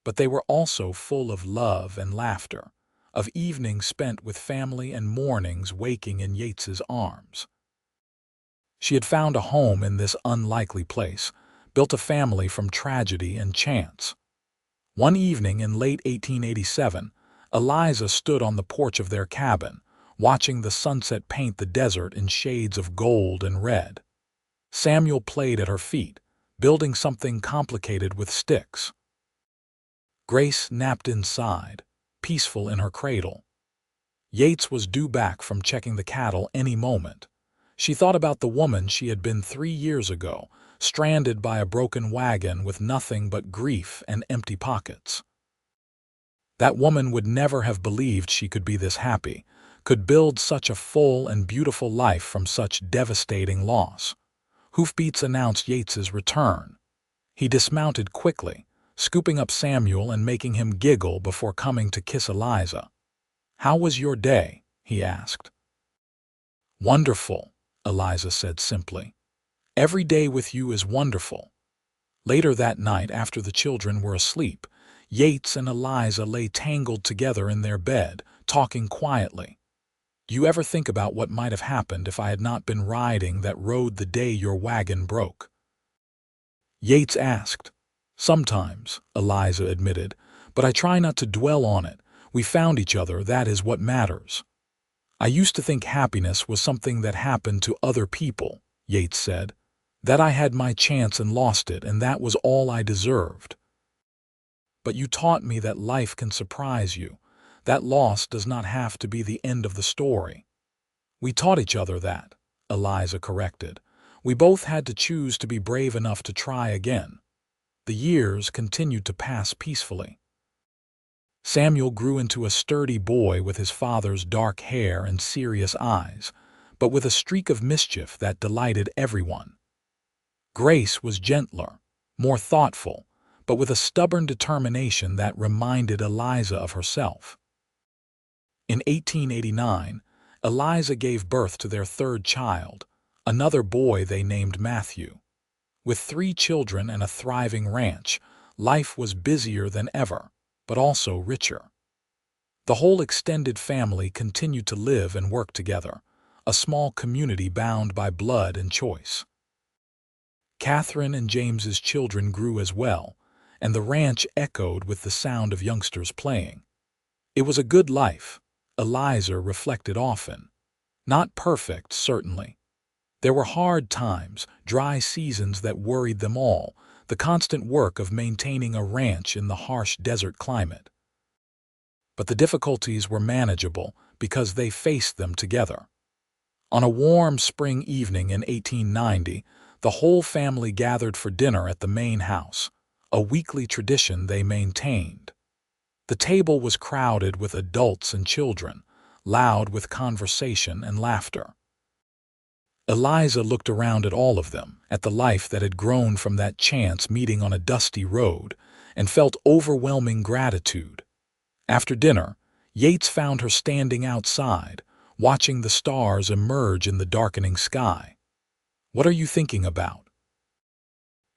But they were also full of love and laughter, of evenings spent with family and mornings waking in Yates's arms. She had found a home in this unlikely place, built a family from tragedy and chance. One evening in late 1887, Eliza stood on the porch of their cabin, watching the sunset paint the desert in shades of gold and red. Samuel played at her feet, building something complicated with sticks. Grace napped inside, peaceful in her cradle. Yates was due back from checking the cattle any moment. She thought about the woman she had been 3 years ago, stranded by a broken wagon with nothing but grief and empty pockets. That woman would never have believed she could be this happy, could build such a full and beautiful life from such devastating loss. Hoofbeats announced Yates's return. He dismounted quickly, scooping up Samuel and making him giggle before coming to kiss Eliza. "How was your day?" he asked. "Wonderful," Eliza said simply. "Every day with you is wonderful." Later that night, after the children were asleep, Yates and Eliza lay tangled together in their bed, talking quietly. "Do you ever think about what might have happened if I had not been riding that road the day your wagon broke?" Yates asked. "Sometimes," Eliza admitted, "but I try not to dwell on it. We found each other, that is what matters." "I used to think happiness was something that happened to other people," Yates said. "That I had my chance and lost it, and that was all I deserved. But you taught me that life can surprise you. That loss does not have to be the end of the story." "We taught each other that," Eliza corrected. "We both had to choose to be brave enough to try again." The years continued to pass peacefully. Samuel grew into a sturdy boy with his father's dark hair and serious eyes, but with a streak of mischief that delighted everyone. Grace was gentler, more thoughtful, but with a stubborn determination that reminded Eliza of herself. In 1889, Eliza gave birth to their third child, another boy they named Matthew. With 3 children and a thriving ranch, life was busier than ever, but also richer. The whole extended family continued to live and work together, a small community bound by blood and choice. Catherine and James's children grew as well, and the ranch echoed with the sound of youngsters playing. It was a good life, Eliza reflected often. Not perfect, certainly. There were hard times, dry seasons that worried them all, the constant work of maintaining a ranch in the harsh desert climate. But the difficulties were manageable because they faced them together. On a warm spring evening in 1890, the whole family gathered for dinner at the main house, a weekly tradition they maintained. The table was crowded with adults and children, loud with conversation and laughter. Eliza looked around at all of them, at the life that had grown from that chance meeting on a dusty road, and felt overwhelming gratitude. After dinner, Yates found her standing outside, watching the stars emerge in the darkening sky. "What are you thinking about?"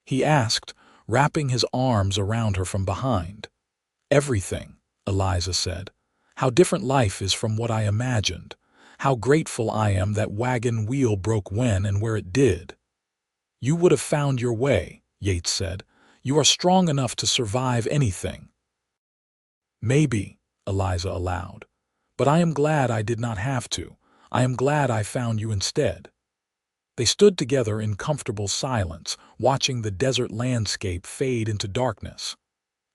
he asked, wrapping his arms around her from behind. "Everything," Eliza said. "How different life is from what I imagined. How grateful I am that wagon wheel broke when and where it did." "You would have found your way," Yates said. "You are strong enough to survive anything." "Maybe," Eliza allowed. "But I am glad I did not have to. I am glad I found you instead." They stood together in comfortable silence, watching the desert landscape fade into darkness.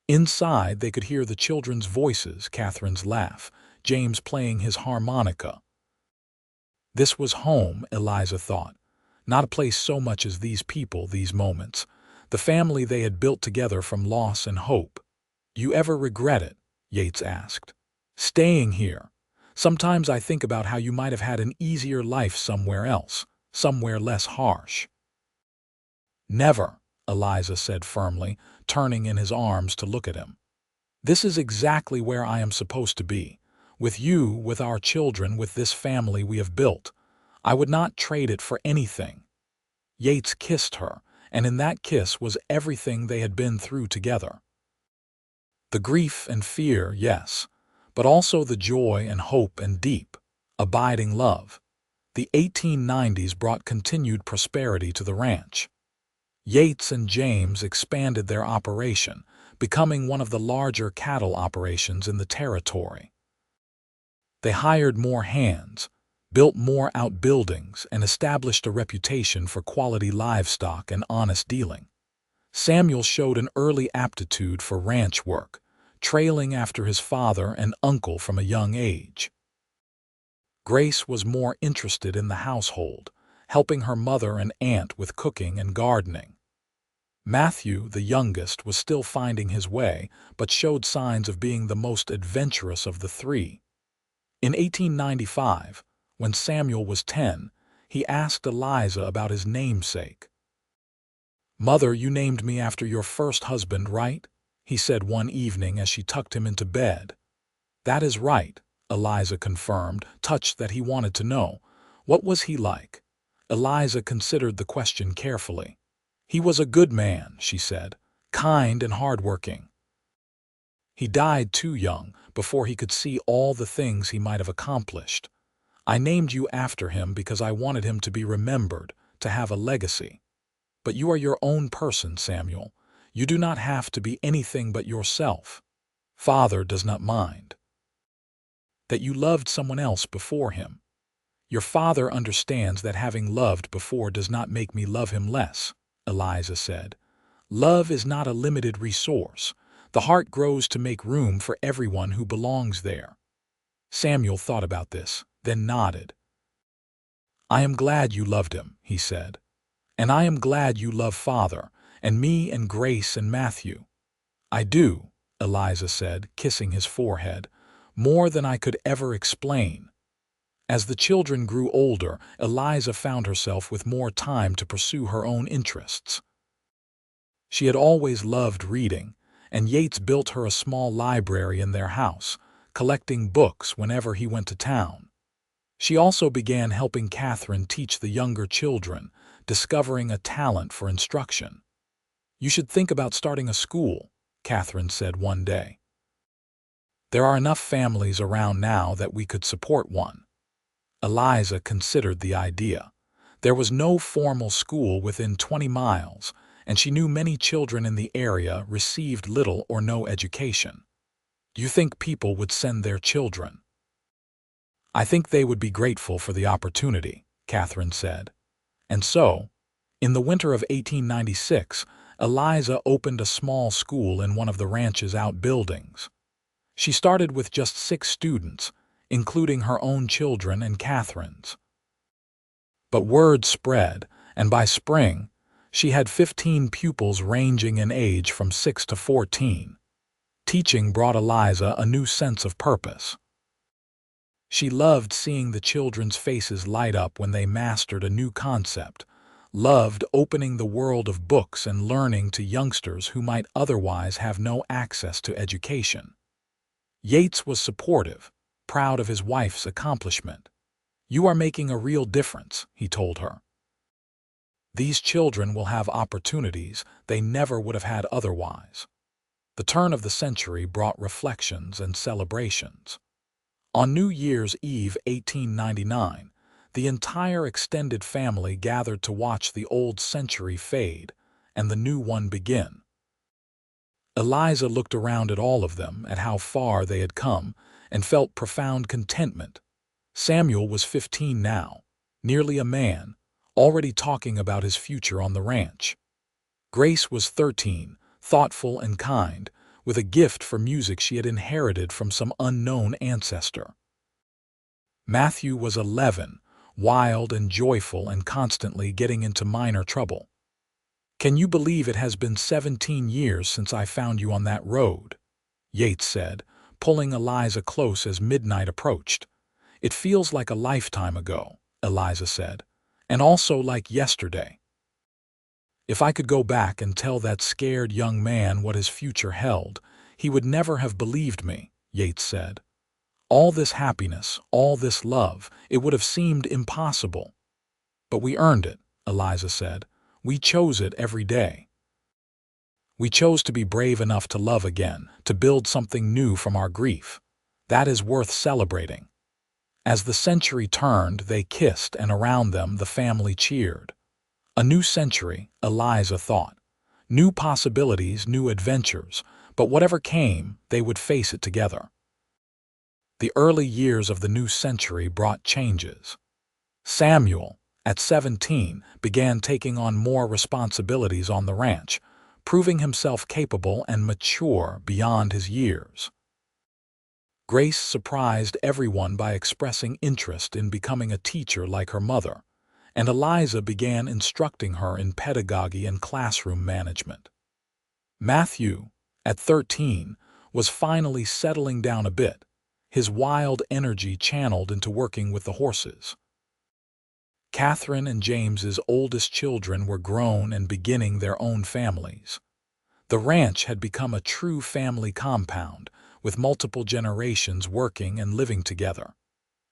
Inside, they could hear the children's voices, Catherine's laugh, James playing his harmonica. This was home, Eliza thought. Not a place so much as these people, these moments. The family they had built together from loss and hope. "You ever regret it?" Yates asked. "Staying here. Sometimes I think about how you might have had an easier life somewhere else, somewhere less harsh." "Never," Eliza said firmly, turning in his arms to look at him. "This is exactly where I am supposed to be. With you, with our children, with this family we have built. I would not trade it for anything." Yates kissed her, and in that kiss was everything they had been through together. The grief and fear, yes, but also the joy and hope and deep, abiding love. The 1890s brought continued prosperity to the ranch. Yates and James expanded their operation, becoming one of the larger cattle operations in the territory. They hired more hands, built more outbuildings, and established a reputation for quality livestock and honest dealing. Samuel showed an early aptitude for ranch work, trailing after his father and uncle from a young age. Grace was more interested in the household, helping her mother and aunt with cooking and gardening. Matthew, the youngest, was still finding his way, but showed signs of being the most adventurous of the three. In 1895, when Samuel was 10, he asked Eliza about his namesake. "Mother, you named me after your first husband, right?" he said one evening as she tucked him into bed. "That is right," Eliza confirmed, touched that he wanted to know. "What was he like?" Eliza considered the question carefully. "He was a good man," she said, "kind and hardworking. He died too young, before he could see all the things he might have accomplished. I named you after him because I wanted him to be remembered, to have a legacy. But you are your own person, Samuel. You do not have to be anything but yourself. Father does not mind that you loved someone else before him. Your father understands that having loved before does not make me love him less," Eliza said. "Love is not a limited resource. The heart grows to make room for everyone who belongs there." Samuel thought about this, then nodded. "I am glad you loved him," he said. "And I am glad you love Father, and me and Grace and Matthew." "I do," Eliza said, kissing his forehead, "more than I could ever explain." As the children grew older, Eliza found herself with more time to pursue her own interests. She had always loved reading, and Yates built her a small library in their house, collecting books whenever he went to town. She also began helping Catherine teach the younger children, discovering a talent for instruction. "You should think about starting a school," Catherine said one day. "There are enough families around now that we could support one." Eliza considered the idea. There was no formal school within 20 miles, and she knew many children in the area received little or no education. "Do you think people would send their children?" "I think they would be grateful for the opportunity," Catherine said. And so, in the winter of 1896, Eliza opened a small school in one of the ranch's outbuildings. She started with just 6 students, including her own children and Catherine's. But word spread, and by spring, she had 15 pupils ranging in age from 6 to 14. Teaching brought Eliza a new sense of purpose. She loved seeing the children's faces light up when they mastered a new concept, loved opening the world of books and learning to youngsters who might otherwise have no access to education. Yates was supportive, proud of his wife's accomplishment. "You are making a real difference," he told her. "These children will have opportunities they never would have had otherwise." The turn of the century brought reflections and celebrations. On New Year's Eve 1899, the entire extended family gathered to watch the old century fade and the new one begin. Eliza looked around at all of them, at how far they had come, and felt profound contentment. Samuel was 15 now, nearly a man, already talking about his future on the ranch. Grace was 13, thoughtful and kind, with a gift for music she had inherited from some unknown ancestor. Matthew was 11, wild and joyful and constantly getting into minor trouble. "Can you believe it has been 17 years since I found you on that road?" Yates said, pulling Eliza close as midnight approached. "It feels like a lifetime ago," Eliza said, "and also like yesterday." "If I could go back and tell that scared young man what his future held, he would never have believed me," Yates said. "All this happiness, all this love, it would have seemed impossible." "But we earned it," Eliza said. "We chose it every day. We chose to be brave enough to love again, to build something new from our grief. That is worth celebrating." As the century turned, they kissed, and around them the family cheered. A new century, Eliza thought. New possibilities, new adventures, but whatever came, they would face it together. The early years of the new century brought changes. Samuel, at 17, began taking on more responsibilities on the ranch, proving himself capable and mature beyond his years. Grace surprised everyone by expressing interest in becoming a teacher like her mother, and Eliza began instructing her in pedagogy and classroom management. Matthew, at 13, was finally settling down a bit, his wild energy channeled into working with the horses. Catherine and James's oldest children were grown and beginning their own families. The ranch had become a true family compound, with multiple generations working and living together.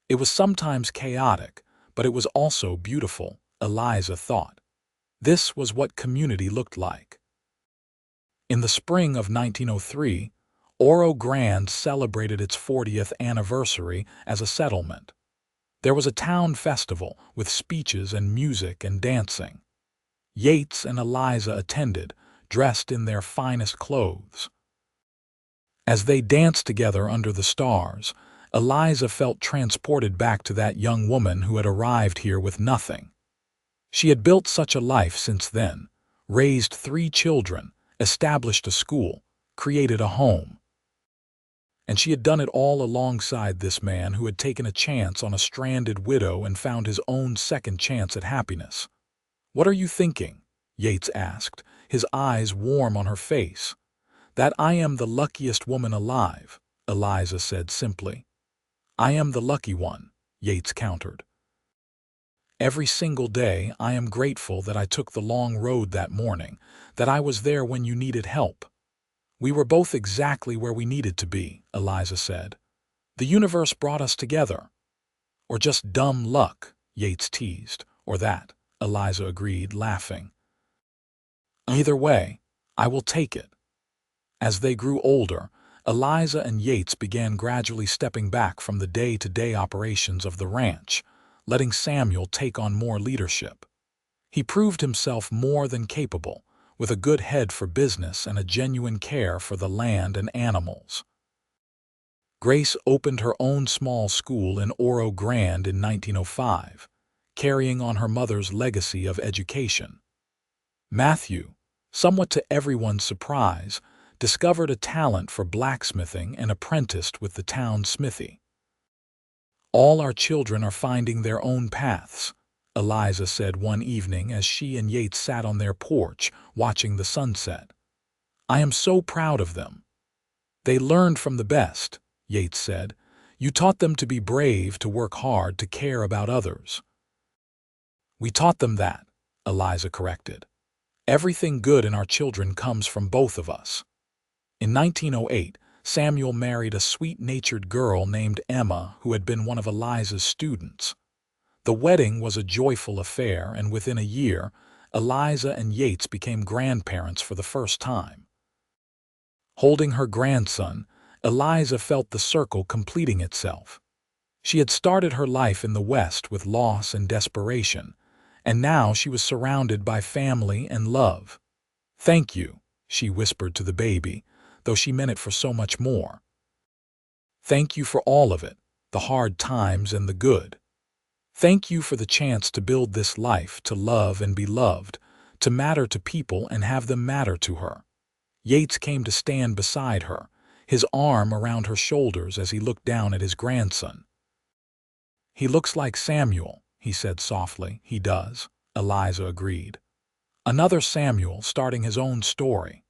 It was sometimes chaotic, but it was also beautiful, Eliza thought. This was what community looked like. In the spring of 1903, Oro Grande celebrated its 40th anniversary as a settlement. There was a town festival with speeches and music and dancing. Yates and Eliza attended, dressed in their finest clothes. As they danced together under the stars, Eliza felt transported back to that young woman who had arrived here with nothing. She had built such a life since then, raised 3 children, established a school, created a home. And she had done it all alongside this man who had taken a chance on a stranded widow and found his own second chance at happiness. "What are you thinking?" Yates asked, his eyes warm on her face. "That I am the luckiest woman alive," Eliza said simply. "I am the lucky one," Yates countered. "Every single day I am grateful that I took the long road that morning, that I was there when you needed help." "We were both exactly where we needed to be," Eliza said. "The universe brought us together." "Or just dumb luck," Yates teased. "Or that," Eliza agreed, laughing. "Either way, I will take it." As they grew older, Eliza and Yates began gradually stepping back from the day-to-day operations of the ranch, letting Samuel take on more leadership. He proved himself more than capable, with a good head for business and a genuine care for the land and animals. Grace opened her own small school in Oro Grande in 1905, carrying on her mother's legacy of education. Matthew, somewhat to everyone's surprise, discovered a talent for blacksmithing and apprenticed with the town smithy. "All our children are finding their own paths," Eliza said one evening as she and Yates sat on their porch watching the sunset. "I am so proud of them." "They learned from the best," Yates said. "You taught them to be brave, to work hard, to care about others." "We taught them that," Eliza corrected. "Everything good in our children comes from both of us." In 1908, Samuel married a sweet-natured girl named Emma who had been one of Eliza's students. The wedding was a joyful affair, and within a year, Eliza and Yates became grandparents for the first time. Holding her grandson, Eliza felt the circle completing itself. She had started her life in the West with loss and desperation, and now she was surrounded by family and love. "Thank you," she whispered to the baby, though she meant it for so much more. "Thank you for all of it, the hard times and the good. Thank you for the chance to build this life, to love and be loved, to matter to people and have them matter to her." Yates came to stand beside her, his arm around her shoulders as he looked down at his grandson. "He looks like Samuel," he said softly. "He does," Eliza agreed. Another Samuel starting his own story.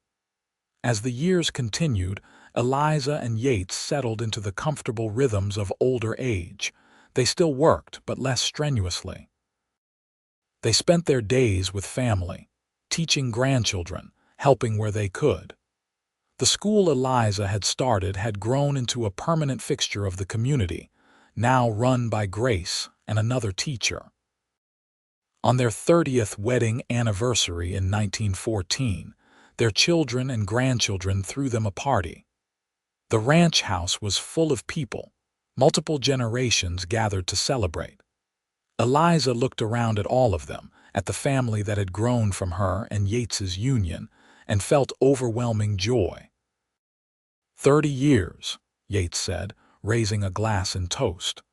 As the years continued, Eliza and Yates settled into the comfortable rhythms of older age. They still worked, but less strenuously. They spent their days with family, teaching grandchildren, helping where they could. The school Eliza had started had grown into a permanent fixture of the community, now run by Grace and another teacher. On their 30th wedding anniversary in 1914, their children and grandchildren threw them a party. The ranch house was full of people. Multiple generations gathered to celebrate. Eliza looked around at all of them, at the family that had grown from her and Yates's union, and felt overwhelming joy. "30 years," Yates said, raising a glass in toast.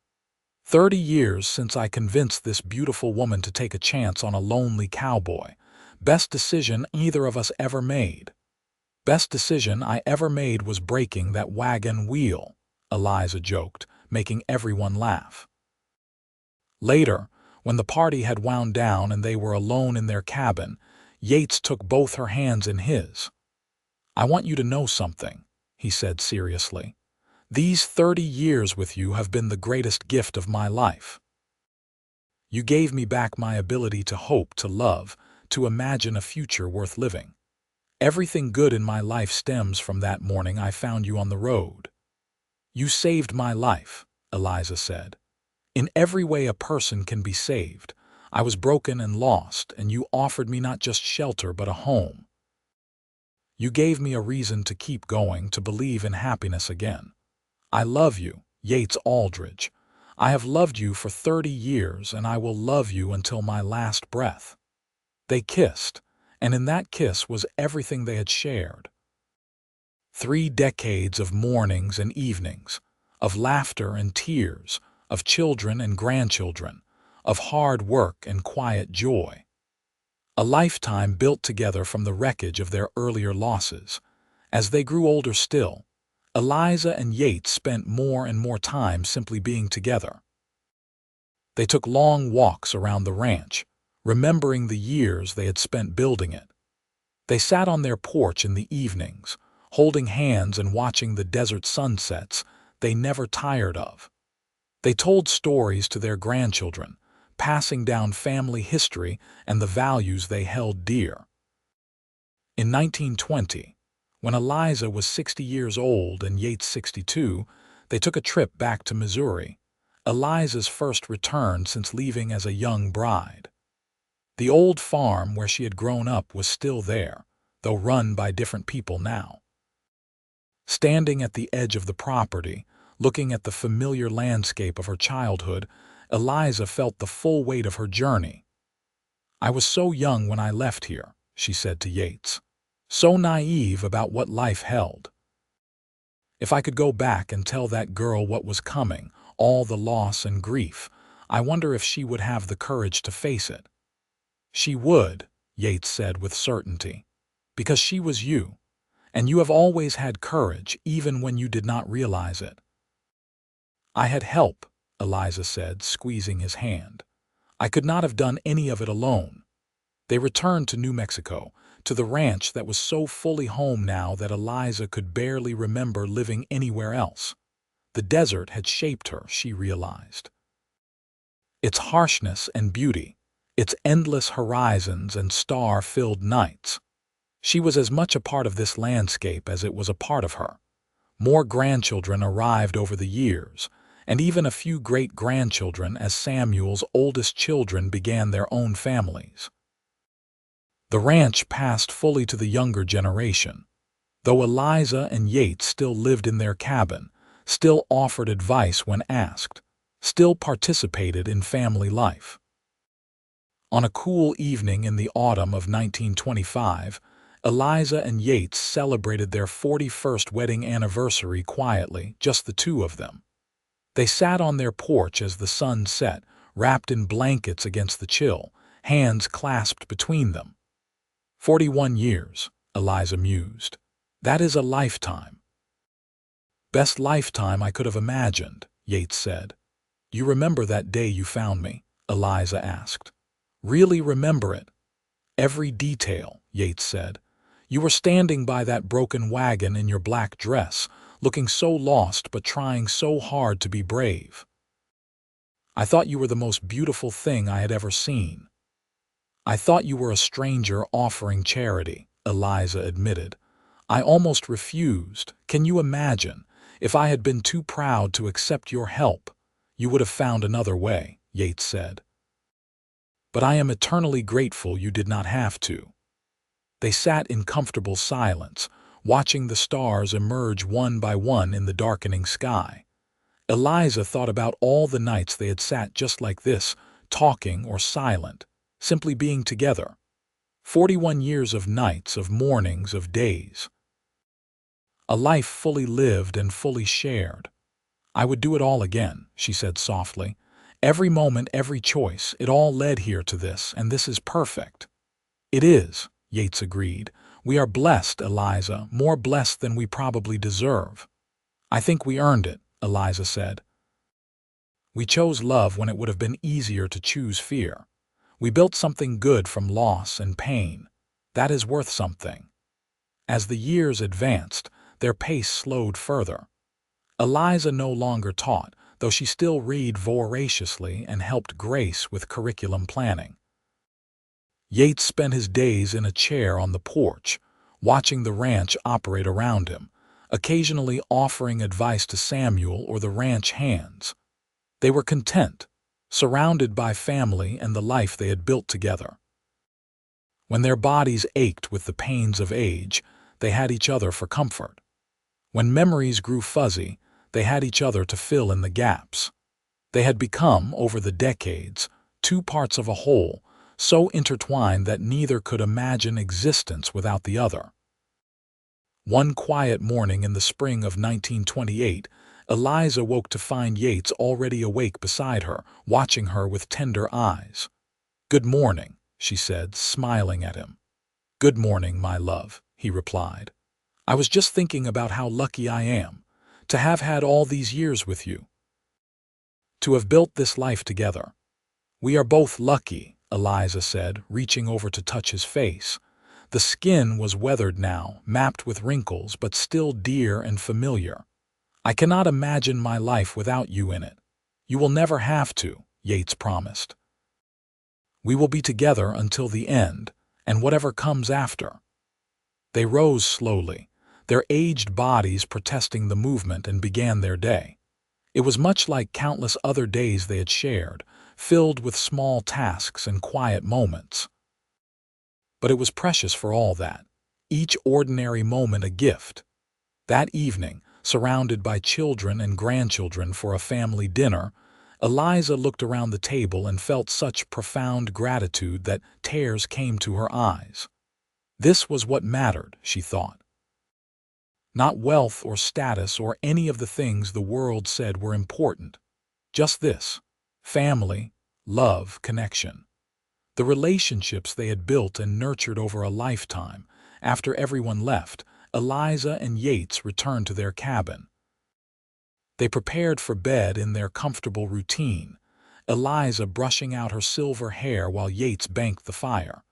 30 years since I convinced this beautiful woman to take a chance on a lonely cowboy. Best decision either of us ever made." "Best decision I ever made was breaking that wagon wheel," Eliza joked, making everyone laugh. Later, when the party had wound down and they were alone in their cabin, Yates took both her hands in his. "I want you to know something," he said seriously. "These 30 years with you have been the greatest gift of my life. You gave me back my ability to hope, to love, to imagine a future worth living. Everything good in my life stems from that morning I found you on the road." "You saved my life," Eliza said. "In every way a person can be saved. I was broken and lost, and you offered me not just shelter but a home. You gave me a reason to keep going, to believe in happiness again. I love you, Yates Aldridge. I have loved you for 30 years, and I will love you until my last breath." They kissed, and in that kiss was everything they had shared. 3 decades of mornings and evenings, of laughter and tears, of children and grandchildren, of hard work and quiet joy. A lifetime built together from the wreckage of their earlier losses. As they grew older still, Eliza and Yates spent more and more time simply being together. They took long walks around the ranch, remembering the years they had spent building it. They sat on their porch in the evenings, holding hands and watching the desert sunsets they never tired of. They told stories to their grandchildren, passing down family history and the values they held dear. In 1920, when Eliza was 60 years old and Yates 62, they took a trip back to Missouri, Eliza's first return since leaving as a young bride. The old farm where she had grown up was still there, though run by different people now. Standing at the edge of the property, looking at the familiar landscape of her childhood, Eliza felt the full weight of her journey. "I was so young when I left here," she said to Yates. "So naive about what life held. If I could go back and tell that girl what was coming, all the loss and grief, I wonder if she would have the courage to face it. She would, Yates said with certainty, because she was you, and you have always had courage even when you did not realize it. I had help, Eliza said, squeezing his hand. I could not have done any of it alone. They returned to New Mexico, to the ranch that was so fully home now that Eliza could barely remember living anywhere else. The desert had shaped her, she realized. Its harshness and beauty, its endless horizons and star-filled nights. She was as much a part of this landscape as it was a part of her. More grandchildren arrived over the years, and even a few great-grandchildren as Samuel's oldest children began their own families. The ranch passed fully to the younger generation. Though Eliza and Yates still lived in their cabin, still offered advice when asked, still participated in family life. On a cool evening in the autumn of 1925, Eliza and Yates celebrated their 41st wedding anniversary quietly, just the two of them. They sat on their porch as the sun set, wrapped in blankets against the chill, hands clasped between them. 41 years, Eliza mused. That is a lifetime. Best lifetime I could have imagined, Yates said. You remember that day you found me? Eliza asked. Really remember it? Every detail, Yates said. You were standing by that broken wagon in your black dress, looking so lost but trying so hard to be brave. I thought you were the most beautiful thing I had ever seen. I thought you were a stranger offering charity, Eliza admitted. I almost refused. Can you imagine? If I had been too proud to accept your help, you would have found another way, Yates said. But I am eternally grateful you did not have to. They sat in comfortable silence, watching the stars emerge one by one in the darkening sky. Eliza thought about all the nights they had sat just like this, talking or silent, simply being together. 41 years of nights, of mornings, of days. A life fully lived and fully shared. I would do it all again, she said softly. Every moment, every choice, it all led here to this, and this is perfect. It is, Yates agreed. We are blessed, Eliza, more blessed than we probably deserve. I think we earned it, Eliza said. We chose love when it would have been easier to choose fear. We built something good from loss and pain. That is worth something. As the years advanced, their pace slowed further. Eliza no longer taught, though she still read voraciously and helped Grace with curriculum planning. Yates spent his days in a chair on the porch, watching the ranch operate around him, occasionally offering advice to Samuel or the ranch hands. They were content, surrounded by family and the life they had built together. When their bodies ached with the pains of age, they had each other for comfort. When memories grew fuzzy, they had each other to fill in the gaps. They had become, over the decades, two parts of a whole, so intertwined that neither could imagine existence without the other. One quiet morning in the spring of 1928, Eliza woke to find Yates already awake beside her, watching her with tender eyes. "Good morning," she said, smiling at him. "Good morning, my love," he replied. "I was just thinking about how lucky I am, to have had all these years with you, to have built this life together." "We are both lucky," Eliza said, reaching over to touch his face. The skin was weathered now, mapped with wrinkles, but still dear and familiar. "I cannot imagine my life without you in it." "You will never have to," Yates promised. "We will be together until the end, and whatever comes after." They rose slowly, their aged bodies protesting the movement, and began their day. It was much like countless other days they had shared, filled with small tasks and quiet moments. But it was precious for all that, each ordinary moment a gift. That evening, surrounded by children and grandchildren for a family dinner, Eliza looked around the table and felt such profound gratitude that tears came to her eyes. This was what mattered, she thought. Not wealth or status or any of the things the world said were important. Just this: family, love, connection. The relationships they had built and nurtured over a lifetime. After everyone left, Eliza and Yates returned to their cabin. They prepared for bed in their comfortable routine, Eliza brushing out her silver hair while Yates banked the fire.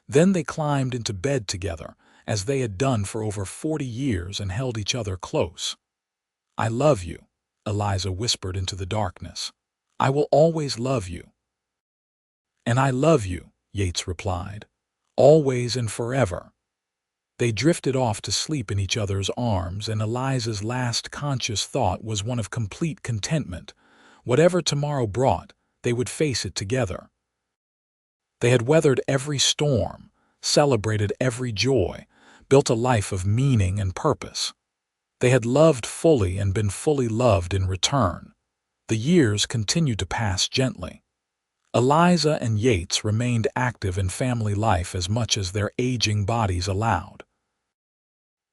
Then they climbed into bed together, as they had done for over 40 years, and held each other close. "I love you," Eliza whispered into the darkness. "I will always love you." "And I love you," Yates replied. "Always and forever." They drifted off to sleep in each other's arms, and Eliza's last conscious thought was one of complete contentment. Whatever tomorrow brought, they would face it together. They had weathered every storm, celebrated every joy, built a life of meaning and purpose. They had loved fully and been fully loved in return. The years continued to pass gently. Eliza and Yates remained active in family life as much as their aging bodies allowed.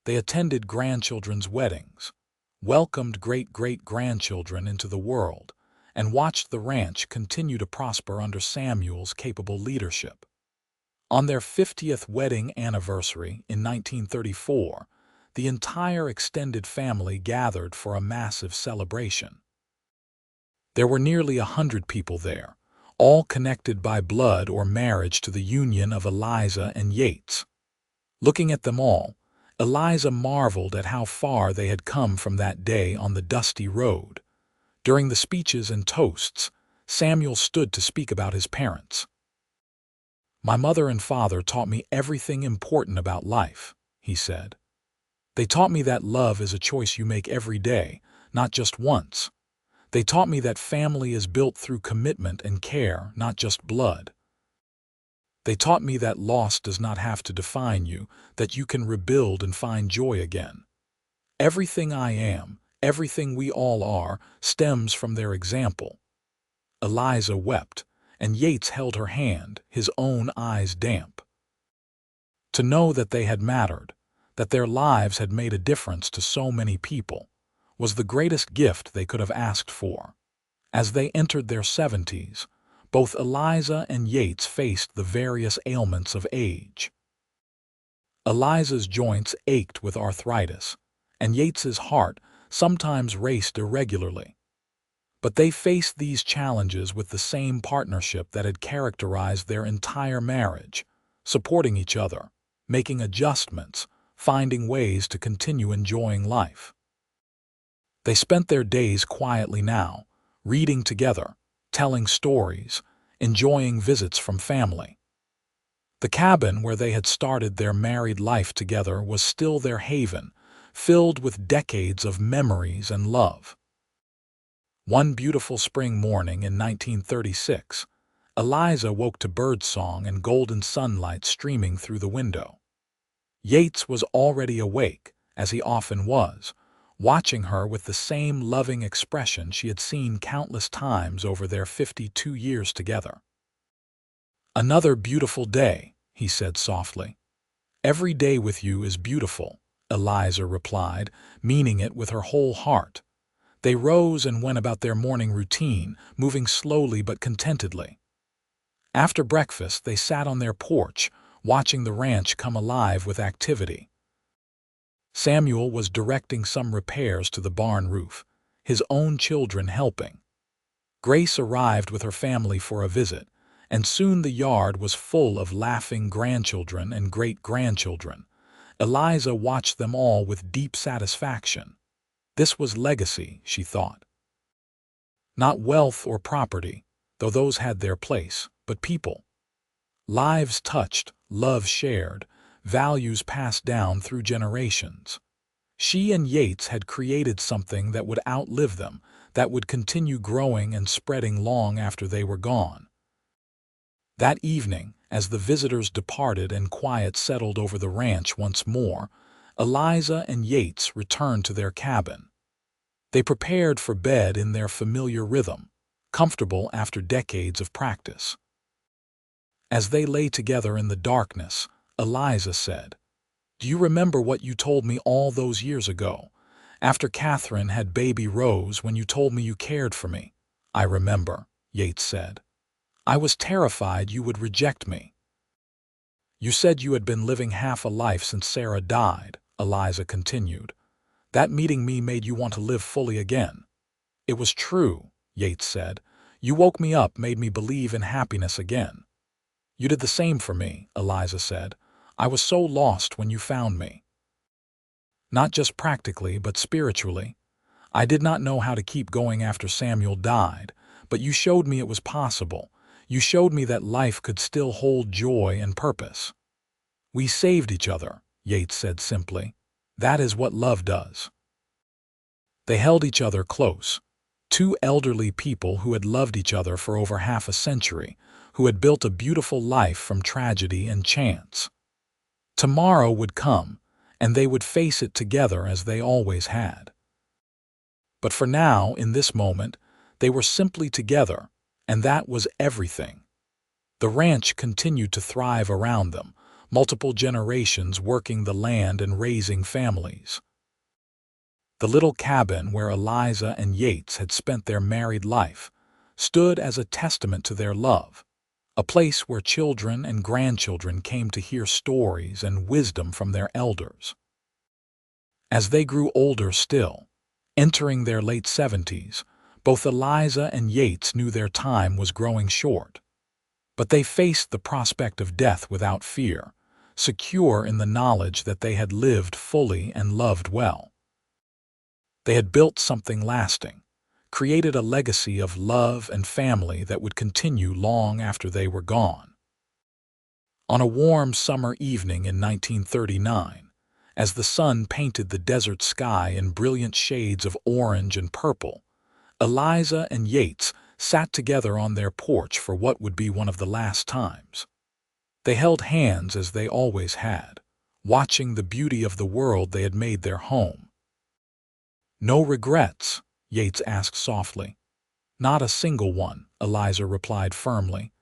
They attended grandchildren's weddings, welcomed great-great-grandchildren into the world, and watched the ranch continue to prosper under Samuel's capable leadership. On their 50th wedding anniversary in 1934, the entire extended family gathered for a massive celebration. There were nearly 100 people there, all connected by blood or marriage to the union of Eliza and Yates. Looking at them all, Eliza marveled at how far they had come from that day on the dusty road. During the speeches and toasts, Samuel stood to speak about his parents. "My mother and father taught me everything important about life," he said. "They taught me that love is a choice you make every day, not just once. They taught me that family is built through commitment and care, not just blood. They taught me that loss does not have to define you, that you can rebuild and find joy again. Everything I am, everything we all are, stems from their example." Eliza wept, and Yates held her hand, his own eyes damp. To know that they had mattered, that their lives had made a difference to so many people, was the greatest gift they could have asked for. As they entered their 70s, both Eliza and Yates faced the various ailments of age. Eliza's joints ached with arthritis, and Yates's heart sometimes raced irregularly. But they faced these challenges with the same partnership that had characterized their entire marriage, supporting each other, making adjustments, finding ways to continue enjoying life. They spent their days quietly now, reading together, telling stories, enjoying visits from family. The cabin where they had started their married life together was still their haven, filled with decades of memories and love. One beautiful spring morning in 1936, Eliza woke to birdsong and golden sunlight streaming through the window. Yates was already awake, as he often was, watching her with the same loving expression she had seen countless times over their 52 years together. "Another beautiful day," he said softly. "Every day with you is beautiful," Eliza replied, meaning it with her whole heart. They rose and went about their morning routine, moving slowly but contentedly. After breakfast, they sat on their porch, watching the ranch come alive with activity. Samuel was directing some repairs to the barn roof, his own children helping. Grace arrived with her family for a visit, and soon the yard was full of laughing grandchildren and great-grandchildren. Eliza watched them all with deep satisfaction. This was legacy, she thought. Not wealth or property, though those had their place, but people. Lives touched, love shared, values passed down through generations. She and Yates had created something that would outlive them, that would continue growing and spreading long after they were gone. That evening, as the visitors departed and quiet settled over the ranch once more, Eliza and Yates returned to their cabin. They prepared for bed in their familiar rhythm, comfortable after decades of practice. As they lay together in the darkness, Eliza said, "Do you remember what you told me all those years ago, after Catherine had baby Rose, when you told me you cared for me?" "I remember," Yates said. "I was terrified you would reject me." "You said you had been living half a life since Sarah died," Eliza continued. "That meeting me made you want to live fully again." "It was true," Yates said. "You woke me up, made me believe in happiness again." "You did the same for me," Eliza said. "I was so lost when you found me. Not just practically, but spiritually. I did not know how to keep going after Samuel died, but you showed me it was possible. You showed me that life could still hold joy and purpose." "We saved each other," Yates said simply. "That is what love does." They held each other close. Two elderly people who had loved each other for over half a century, who had built a beautiful life from tragedy and chance. Tomorrow would come, and they would face it together as they always had. But for now, in this moment, they were simply together, and that was everything. The ranch continued to thrive around them, multiple generations working the land and raising families. The little cabin where Eliza and Yates had spent their married life stood as a testament to their love, a place where children and grandchildren came to hear stories and wisdom from their elders. As they grew older still, entering their late 70s, both Eliza and Yates knew their time was growing short. But they faced the prospect of death without fear, secure in the knowledge that they had lived fully and loved well. They had built something lasting, created a legacy of love and family that would continue long after they were gone. On a warm summer evening in 1939, as the sun painted the desert sky in brilliant shades of orange and purple, Eliza and Yates sat together on their porch for what would be one of the last times. They held hands as they always had, watching the beauty of the world they had made their home. "No regrets?" Yates asked softly. "Not a single one," Eliza replied firmly.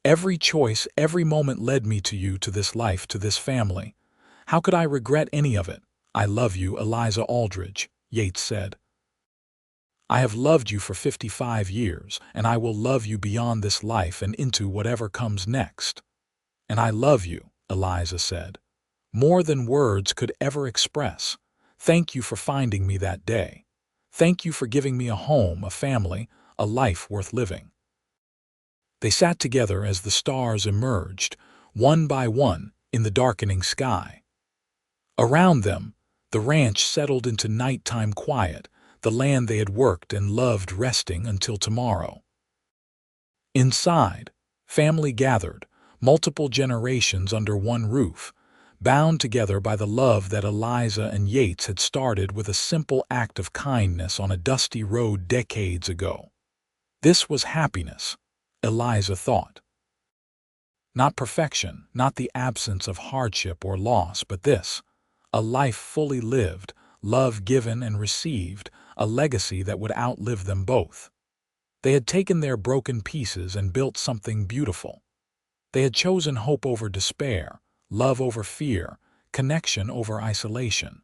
"Every choice, every moment led me to you, to this life, to this family. How could I regret any of it?" "I love you, Eliza Aldridge," Yates said. "I have loved you for 55 years, and I will love you beyond this life and into whatever comes next." "And I love you," Eliza said, "more than words could ever express. Thank you for finding me that day. Thank you for giving me a home, a family, a life worth living." They sat together as the stars emerged, one by one, in the darkening sky. Around them, the ranch settled into nighttime quiet, the land they had worked and loved resting until tomorrow. Inside, family gathered, multiple generations under one roof, bound together by the love that Eliza and Yates had started with a simple act of kindness on a dusty road decades ago. This was happiness, Eliza thought. Not perfection, not the absence of hardship or loss, but this, a life fully lived, love given and received, a legacy that would outlive them both. They had taken their broken pieces and built something beautiful. They had chosen hope over despair, love over fear, connection over isolation.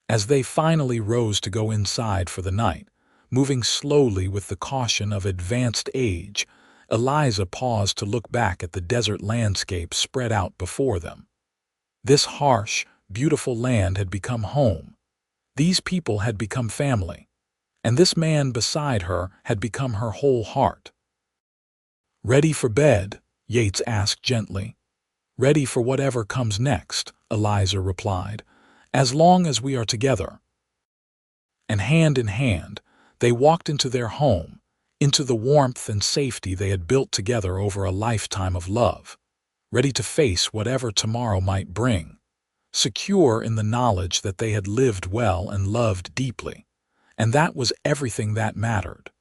As they finally rose to go inside for the night, moving slowly with the caution of advanced age, Eliza paused to look back at the desert landscape spread out before them. This harsh, beautiful land had become home. These people had become family. And this man beside her had become her whole heart. "Ready for bed?" Yates asked gently. "Ready for whatever comes next," Eliza replied, "as long as we are together." And hand in hand, they walked into their home, into the warmth and safety they had built together over a lifetime of love, ready to face whatever tomorrow might bring, secure in the knowledge that they had lived well and loved deeply. And that was everything that mattered.